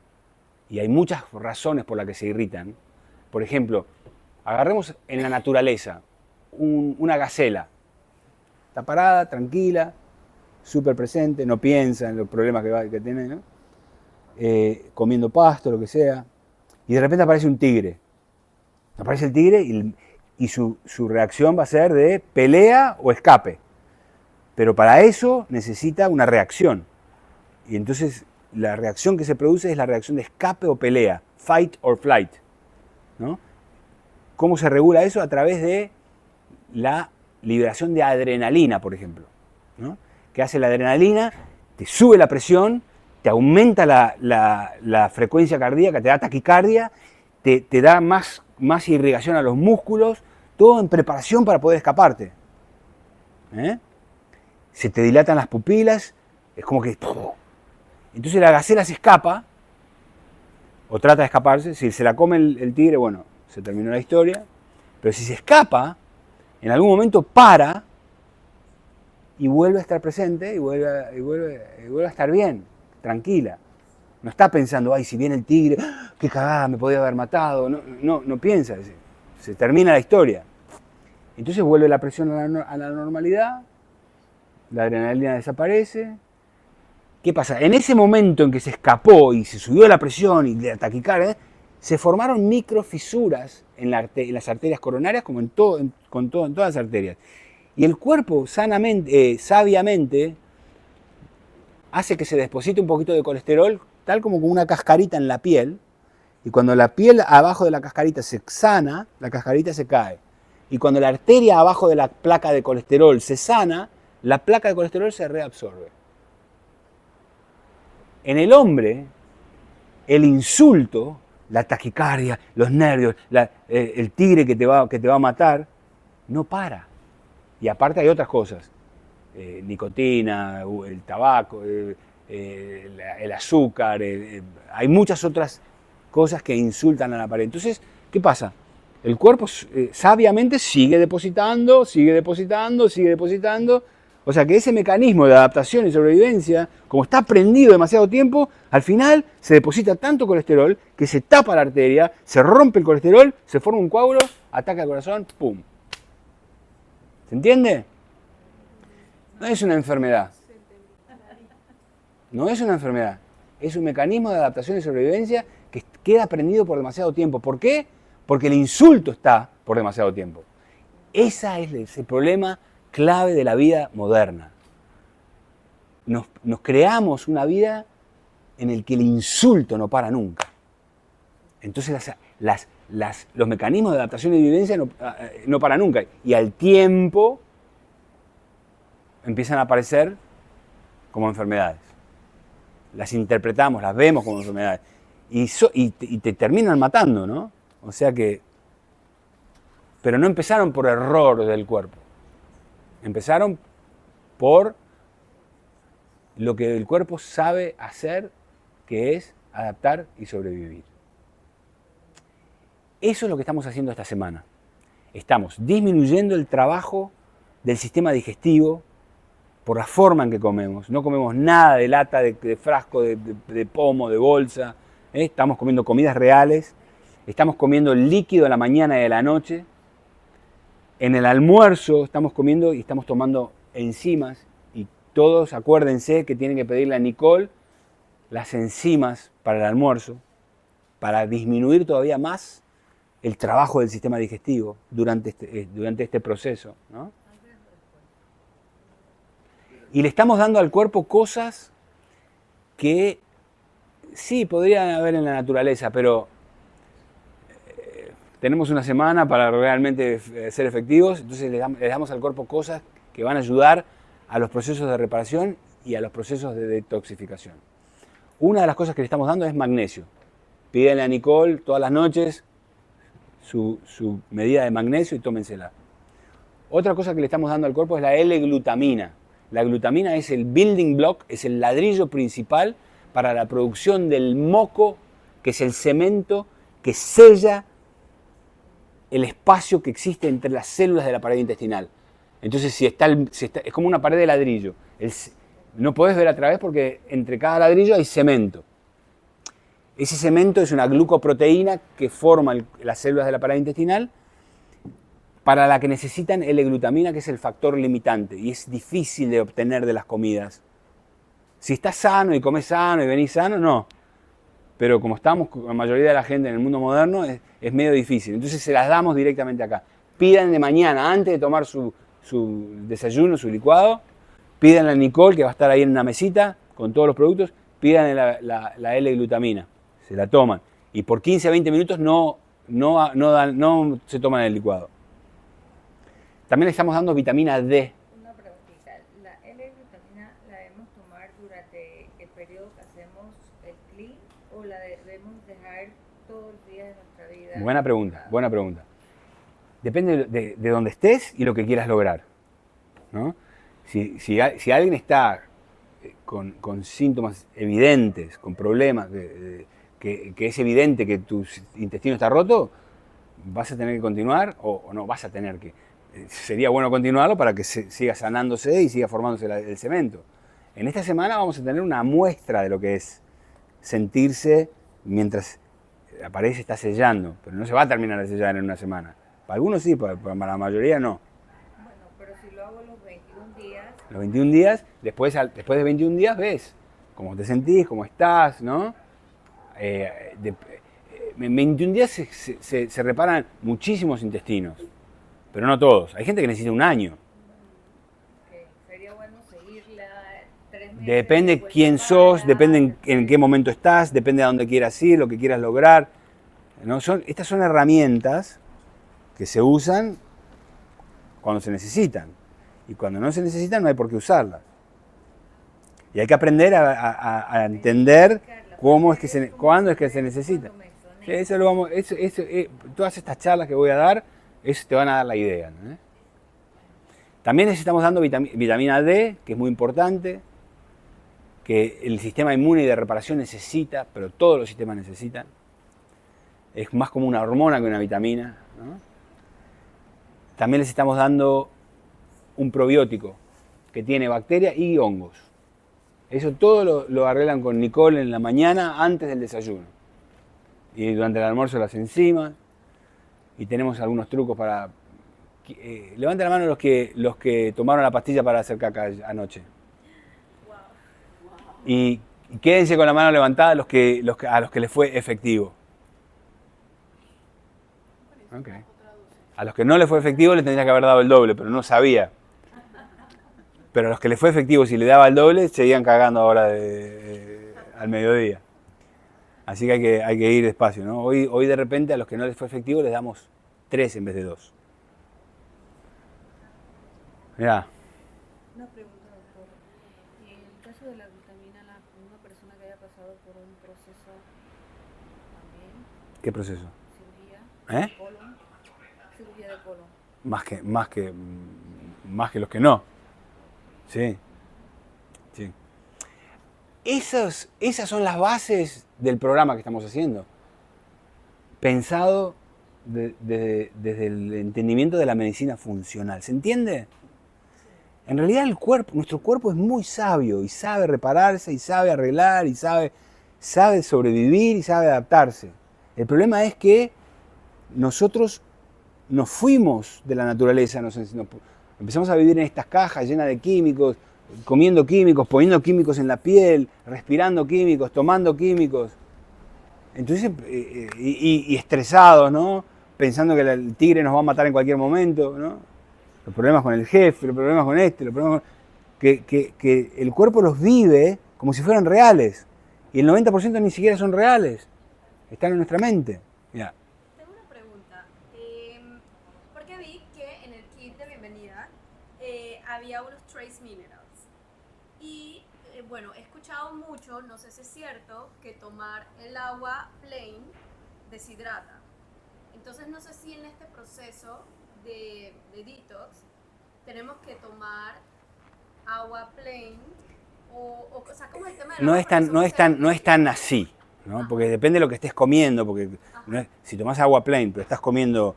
y hay muchas razones por las que se irritan, por ejemplo, agarremos en la naturaleza una gacela, está parada, tranquila, súper presente, no piensa en los problemas que tiene, ¿no? Comiendo pasto, lo que sea, y de repente aparece un tigre. Aparece el tigre y su reacción va a ser de pelea o escape. Pero para eso necesita una reacción. Y entonces la reacción que se produce es la reacción de escape o pelea, fight or flight, ¿no? ¿Cómo se regula eso? A través de la liberación de adrenalina, por ejemplo, ¿no? ¿Qué hace la adrenalina? Te sube la presión, te aumenta la frecuencia cardíaca, te da taquicardia, te da más irrigación a los músculos, todo en preparación para poder escaparte. Se te dilatan las pupilas, es como que... Entonces la gacela se escapa, o trata de escaparse. Si se la come el tigre, bueno, se terminó la historia. Pero si se escapa, en algún momento para y vuelve a estar presente y vuelve a estar bien, tranquila. No está pensando, ay, si viene el tigre, qué cagada, me podía haber matado. No piensa, se termina la historia. Entonces vuelve la presión a la normalidad, la adrenalina desaparece. ¿Qué pasa? En ese momento en que se escapó y se subió la presión y la taquicardia, se formaron microfisuras en las arterias coronarias, como en todas las arterias. Y el cuerpo sabiamente, hace que se deposite un poquito de colesterol, tal como con una cascarita en la piel, y cuando la piel abajo de la cascarita se sana, la cascarita se cae. Y cuando la arteria abajo de la placa de colesterol se sana, la placa de colesterol se reabsorbe. En el hombre, el insulto, la taquicardia, los nervios, el tigre que te va a matar, no para. Y aparte hay otras cosas, nicotina, el tabaco, el azúcar, hay muchas otras cosas que insultan a la pared. Entonces, ¿qué pasa? El cuerpo sabiamente sigue depositando. O sea que ese mecanismo de adaptación y sobrevivencia, como está prendido demasiado tiempo, al final se deposita tanto colesterol que se tapa la arteria, se rompe el colesterol, se forma un coágulo, ataca el corazón, ¡pum! ¿Se entiende? No es una enfermedad. No es una enfermedad. Es un mecanismo de adaptación y sobrevivencia que queda prendido por demasiado tiempo. ¿Por qué? Porque el insulto está por demasiado tiempo. Ese es el problema clave de la vida moderna. Nos creamos una vida en la que el insulto no para nunca. Entonces los mecanismos de adaptación y vivencia no paran nunca. Y al tiempo empiezan a aparecer como enfermedades. Las interpretamos, las vemos como enfermedades. Y te terminan matando, ¿no? O sea que... Pero no empezaron por error del cuerpo. Empezaron por lo que el cuerpo sabe hacer, que es adaptar y sobrevivir. Eso es lo que estamos haciendo esta semana. Estamos disminuyendo el trabajo del sistema digestivo por la forma en que comemos. No comemos nada de lata, de frasco, de pomo, de bolsa. Estamos comiendo comidas reales. Estamos comiendo líquido a la mañana y a la noche. En el almuerzo estamos comiendo y estamos tomando enzimas. Y todos acuérdense que tienen que pedirle a Nicole las enzimas para el almuerzo, para disminuir todavía más el trabajo del sistema digestivo durante este proceso, ¿no? Y le estamos dando al cuerpo cosas que Sí, podrían haber en la naturaleza, pero tenemos una semana para realmente ser efectivos, entonces le damos al cuerpo cosas que van a ayudar a los procesos de reparación y a los procesos de detoxificación. Una de las cosas que le estamos dando es magnesio. Pídenle a Nicole todas las noches su medida de magnesio y tómensela. Otra cosa que le estamos dando al cuerpo es la L-glutamina. La glutamina es el building block, es el ladrillo principal para la producción del moco, que es el cemento que sella el espacio que existe entre las células de la pared intestinal. Entonces, es como una pared de ladrillo. No podés ver a través porque entre cada ladrillo hay cemento. Ese cemento es una glucoproteína que forma las células de la pared intestinal, para la que necesitan L-glutamina, que es el factor limitante, y es difícil de obtener de las comidas. Si estás sano y comes sano y venís sano, no. Pero como estamos con la mayoría de la gente en el mundo moderno, es medio difícil. Entonces se las damos directamente acá. Pidan de mañana, antes de tomar su desayuno, su licuado, pídanle a Nicole, que va a estar ahí en una mesita con todos los productos, pídanle la L-glutamina. Se la toman. Y por 15 a 20 minutos no se toman el licuado. También le estamos dando vitamina D. Una preguntita, ¿la L-glutamina la debemos tomar durante el periodo que hacemos el clean o la debemos dejar todos los días de nuestra vida? Buena pregunta. Depende de dónde estés y lo que quieras lograr, ¿no? Si alguien está con síntomas evidentes, con problemas, que es evidente que tu intestino está roto, vas a tener que continuar o no vas a tener que. Sería bueno continuarlo para que siga sanándose y siga formándose el cemento. En esta semana vamos a tener una muestra de lo que es sentirse mientras la pared se está sellando, pero no se va a terminar de sellar en una semana. Para algunos sí, para la mayoría no. Bueno, pero si lo hago los 21 días... Los 21 días, después de 21 días ves cómo te sentís, cómo estás, ¿no? En 21 días se reparan muchísimos intestinos. Pero no todos. Hay gente que necesita un año. Okay. Sería bueno seguirla 3 meses. Depende quién sos, depende en qué momento estás, depende a dónde quieras ir, lo que quieras lograr. ¿No? Estas son herramientas que se usan cuando se necesitan. Y cuando no se necesitan no hay por qué usarlas. Y hay que aprender a entender cuándo es que se necesita. Sí, todas estas charlas que voy a dar, eso te van a dar la idea, ¿no? También les estamos dando vitamina D, que es muy importante, que el sistema inmune y de reparación necesita, pero todos los sistemas necesitan. Es más como una hormona que una vitamina, ¿no? También les estamos dando un probiótico que tiene bacterias y hongos. Eso todo lo arreglan con Nicole en la mañana antes del desayuno. Y durante el almuerzo las enzimas. Y tenemos algunos trucos para... levanten la mano los que tomaron la pastilla para hacer caca anoche. Y quédense con la mano levantada a los que les fue efectivo. Okay. A los que no les fue efectivo les tendría que haber dado el doble, pero no sabía. Pero a los que les fue efectivo, si le daba el doble, seguían cagando ahora al mediodía. Así que hay que ir despacio, ¿no? Hoy de repente a los que no les fue efectivo les damos 3 en vez de 2. Mirá. Una pregunta, doctor. En el caso de la vitamina, una persona que haya pasado por un proceso también... ¿Qué proceso? Cirugía de colon. Cirugía de colon. Más que los que no. Sí. Esas son las bases del programa que estamos haciendo. Pensado desde el entendimiento de la medicina funcional. ¿Se entiende? En realidad nuestro cuerpo es muy sabio y sabe repararse y sabe arreglar y sabe sobrevivir y sabe adaptarse. El problema es que nosotros nos fuimos de la naturaleza, empezamos a vivir en estas cajas llenas de químicos, comiendo químicos, poniendo químicos en la piel, respirando químicos, tomando químicos. Entonces, y estresados, ¿no? Pensando que el tigre nos va a matar en cualquier momento, ¿no? Los problemas con el jefe, los problemas con los problemas con... Que el cuerpo los vive como si fueran reales. Y el 90% ni siquiera son reales. Están en nuestra mente. Mira. Tengo una pregunta. Porque vi que en el kit de bienvenida había unos trace minerals. Y bueno, he escuchado mucho, no sé si es cierto, que tomar el agua plain deshidrata. Entonces no sé si en este proceso de detox tenemos que tomar agua plain o sea, ¿cómo es el tema del No agua? es tan, Porque no es tan, somos no es tan así, ¿no? Ajá. Porque depende de lo que estés comiendo, porque Ajá. no es- si tomás agua plain, pero estás comiendo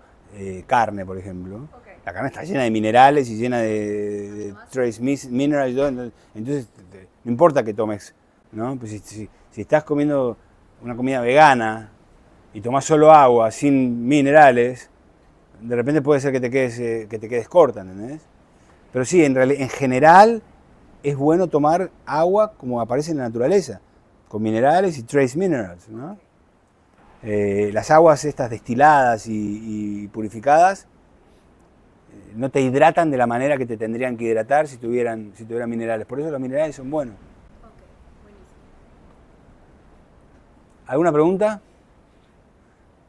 carne, por ejemplo, Ok. la carne está llena de minerales y llena de Además, trace minerals, y todo, entonces no importa que tomes, ¿no? Pues si estás comiendo una comida vegana y tomás solo agua sin minerales, de repente puede ser que te quedes corta, ¿entendés? Pero sí, en general es bueno tomar agua como aparece en la naturaleza, con minerales y trace minerals, ¿no? Las aguas estas destiladas y purificadas no te hidratan de la manera que te tendrían que hidratar si tuvieran minerales. Por eso los minerales son buenos. ok, buenísimo. ¿Alguna pregunta?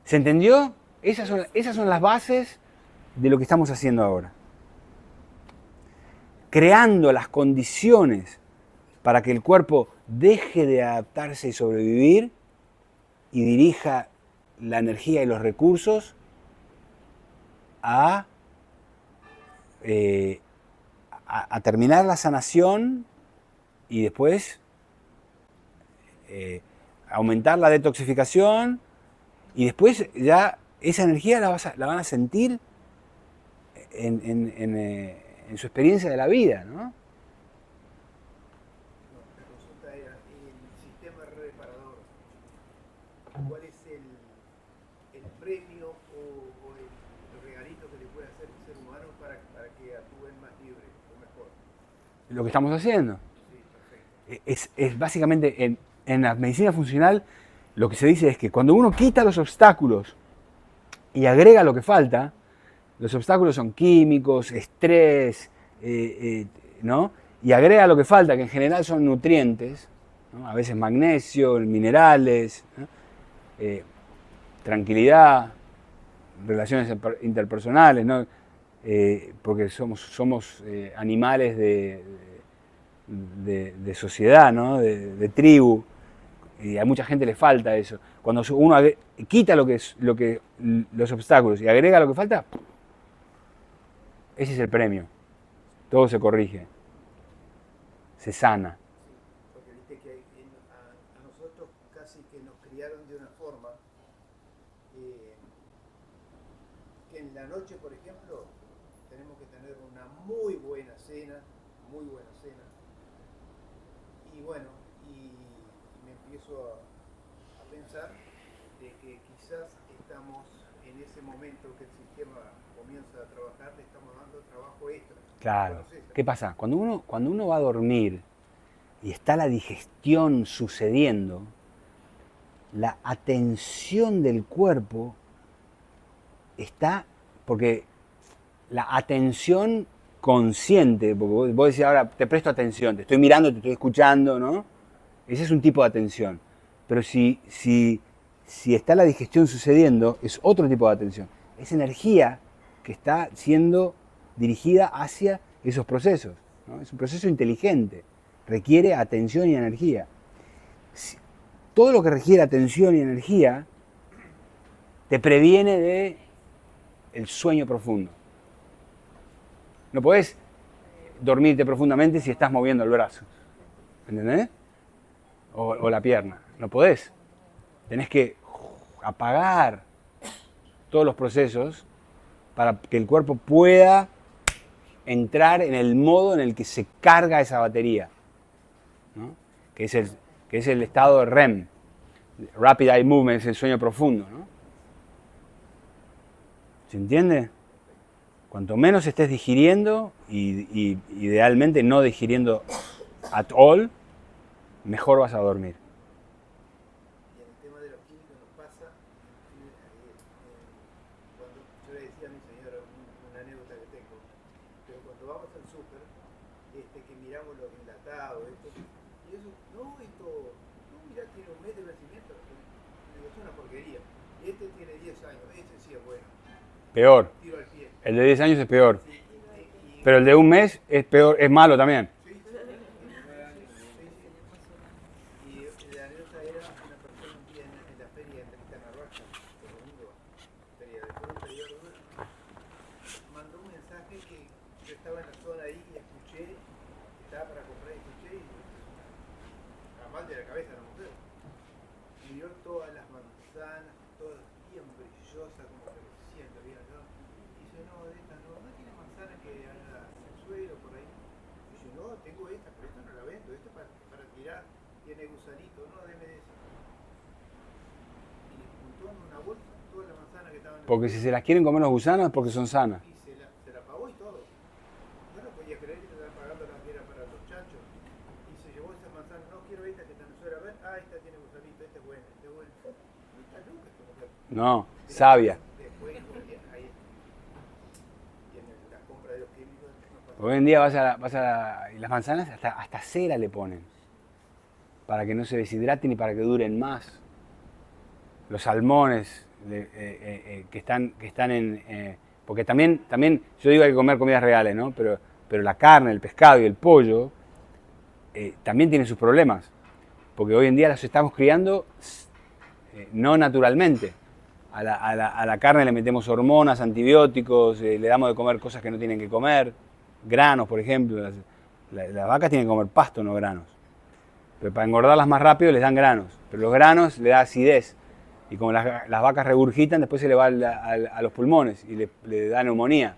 ¿Se entendió? Esas son las bases de lo que estamos haciendo ahora. Creando las condiciones para que el cuerpo deje de adaptarse y sobrevivir y dirija la energía y los recursos a terminar la sanación y después aumentar la detoxificación y después ya esa energía la van a sentir en su experiencia de la vida, ¿no? No, la consulta era el sistema reparador. ¿Cuál es el premio o el regalito que le puede hacer el ser humano para que actúen más libre o mejor? Lo que estamos haciendo. Sí, perfecto. Es básicamente en la medicina funcional lo que se dice es que cuando uno quita los obstáculos y agrega lo que falta, los obstáculos son químicos, estrés, ¿no? Y agrega lo que falta, que en general son nutrientes, ¿no? A veces magnesio, minerales, ¿no? Tranquilidad, relaciones interpersonales, ¿no? Porque somos animales de sociedad, ¿no? De tribu, y a mucha gente le falta eso. Cuando uno quita los obstáculos y agrega lo que falta, ese es el premio. Todo se corrige, se sana. Sí, porque viste que a nosotros casi que nos criaron de una forma que en la noche, por ejemplo, tenemos que tener una muy buena cena, y bueno, y me empiezo a pensar de que quizás estamos en ese momento que el sistema comienza a trabajar, le estamos dando trabajo extra. Claro. ¿Conoces? ¿Qué pasa? Cuando uno va a dormir y está la digestión sucediendo, la atención del cuerpo está, porque la atención consciente, porque vos decís ahora te presto atención, te estoy mirando, te estoy escuchando, ¿no? Ese es un tipo de atención. Pero si está la digestión sucediendo, es otro tipo de atención. Es energía que está siendo dirigida hacia esos procesos, ¿no? Es un proceso inteligente, requiere atención y energía. Todo lo que requiere atención y energía te previene de el sueño profundo. No podés dormirte profundamente si estás moviendo el brazo, ¿entendés? O la pierna, no podés. Tenés que apagar todos los procesos para que el cuerpo pueda entrar en el modo en el que se carga esa batería, ¿no? que es el estado de REM, Rapid Eye Movement, es el sueño profundo, ¿no? ¿Se entiende? Cuanto menos estés digiriendo, y idealmente no digiriendo at all, mejor vas a dormir. Y en el tema de los químicos nos pasa, cuando yo le decía a mi señora una anécdota que tengo, pero cuando vamos al súper, que miramos los enlatados, y eso, no, mira, tiene un mes de vencimiento. Digo, es una porquería. Este tiene 10 años, este sí es bueno. Peor. Tiro al pie. El de 10 años es peor. Sí, Pero el de un mes es peor, es malo también. sí, sí, sí, sí. Y la anécdota era una persona un día en la feria de Narvaja, por domingo, feria de fruta y verdura, mandó un mensaje que yo estaba en la zona ahí y escuché, estaba para comprar y escuché y estaba mal de la cabeza la mujer. Y vio todas las manzanas, todas bien brillosas, como creciendo, bien allá. Y dice, no, de esta no tiene manzana que haga en el suelo por ahí. Y dice, no, tengo esta, pero esta no la vendo, esta para tirar, tiene gusanito, no, deme de esa. Y le juntó en una bolsa toda la manzana que estaba en el Porque si se las quieren comer los gusanos es porque son sanas. y se la pagó y todo. Yo no podía creer que estaba pagando la que era para los chanchos. Y se llevó esa manzana, no quiero esta que está en el suelo, a ver, esta tiene gusanito, esta es buena, esta es buena. No está loca esta mujer. No, sabia. Después, ahí, y en la compra de los químicos, no pasa. Hoy en día y las manzanas hasta cera le ponen. Para que no se deshidraten y para que duren más. Los salmones que están en... porque también yo digo que hay que comer comidas reales, ¿no? Pero la carne, el pescado y el pollo también tienen sus problemas. Porque hoy en día los estamos criando no naturalmente. A la carne le metemos hormonas, antibióticos, le damos de comer cosas que no tienen que comer, granos, por ejemplo. Las vacas tienen que comer pasto, no granos. Pero para engordarlas más rápido les dan granos. Pero los granos le da acidez. Y como las vacas regurgitan, después se le va a los pulmones y le da neumonía.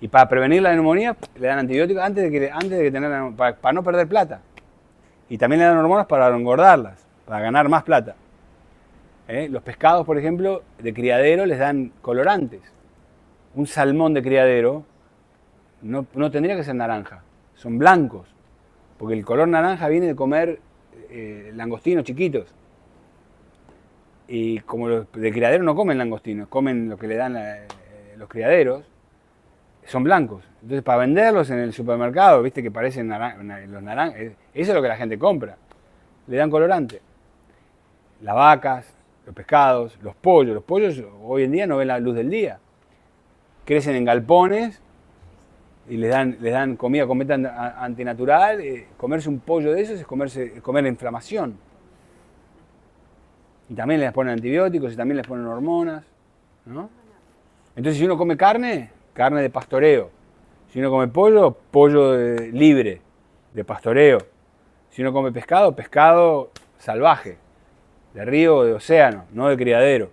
Y para prevenir la neumonía le dan antibióticos antes de que tener para no perder plata. Y también le dan hormonas para engordarlas, para ganar más plata. Los pescados, por ejemplo, de criadero les dan colorantes. Un salmón de criadero no tendría que ser naranja, son blancos. Porque el color naranja viene de comer langostinos chiquitos. Y como los de criadero no comen langostinos, comen lo que le dan los criaderos, son blancos. Entonces, para venderlos en el supermercado, viste que parecen los naranjas, eso es lo que la gente compra. Le dan colorante. Las vacas, los pescados, los pollos hoy en día no ven la luz del día. Crecen en galpones y les dan comida completamente antinatural. Comerse un pollo de esos es comer inflamación. Y también les ponen antibióticos y también les ponen hormonas, ¿no? Entonces, si uno come carne de pastoreo. Si uno come pollo libre, de pastoreo. Si uno come pescado salvaje, de río o de océano, no de criadero.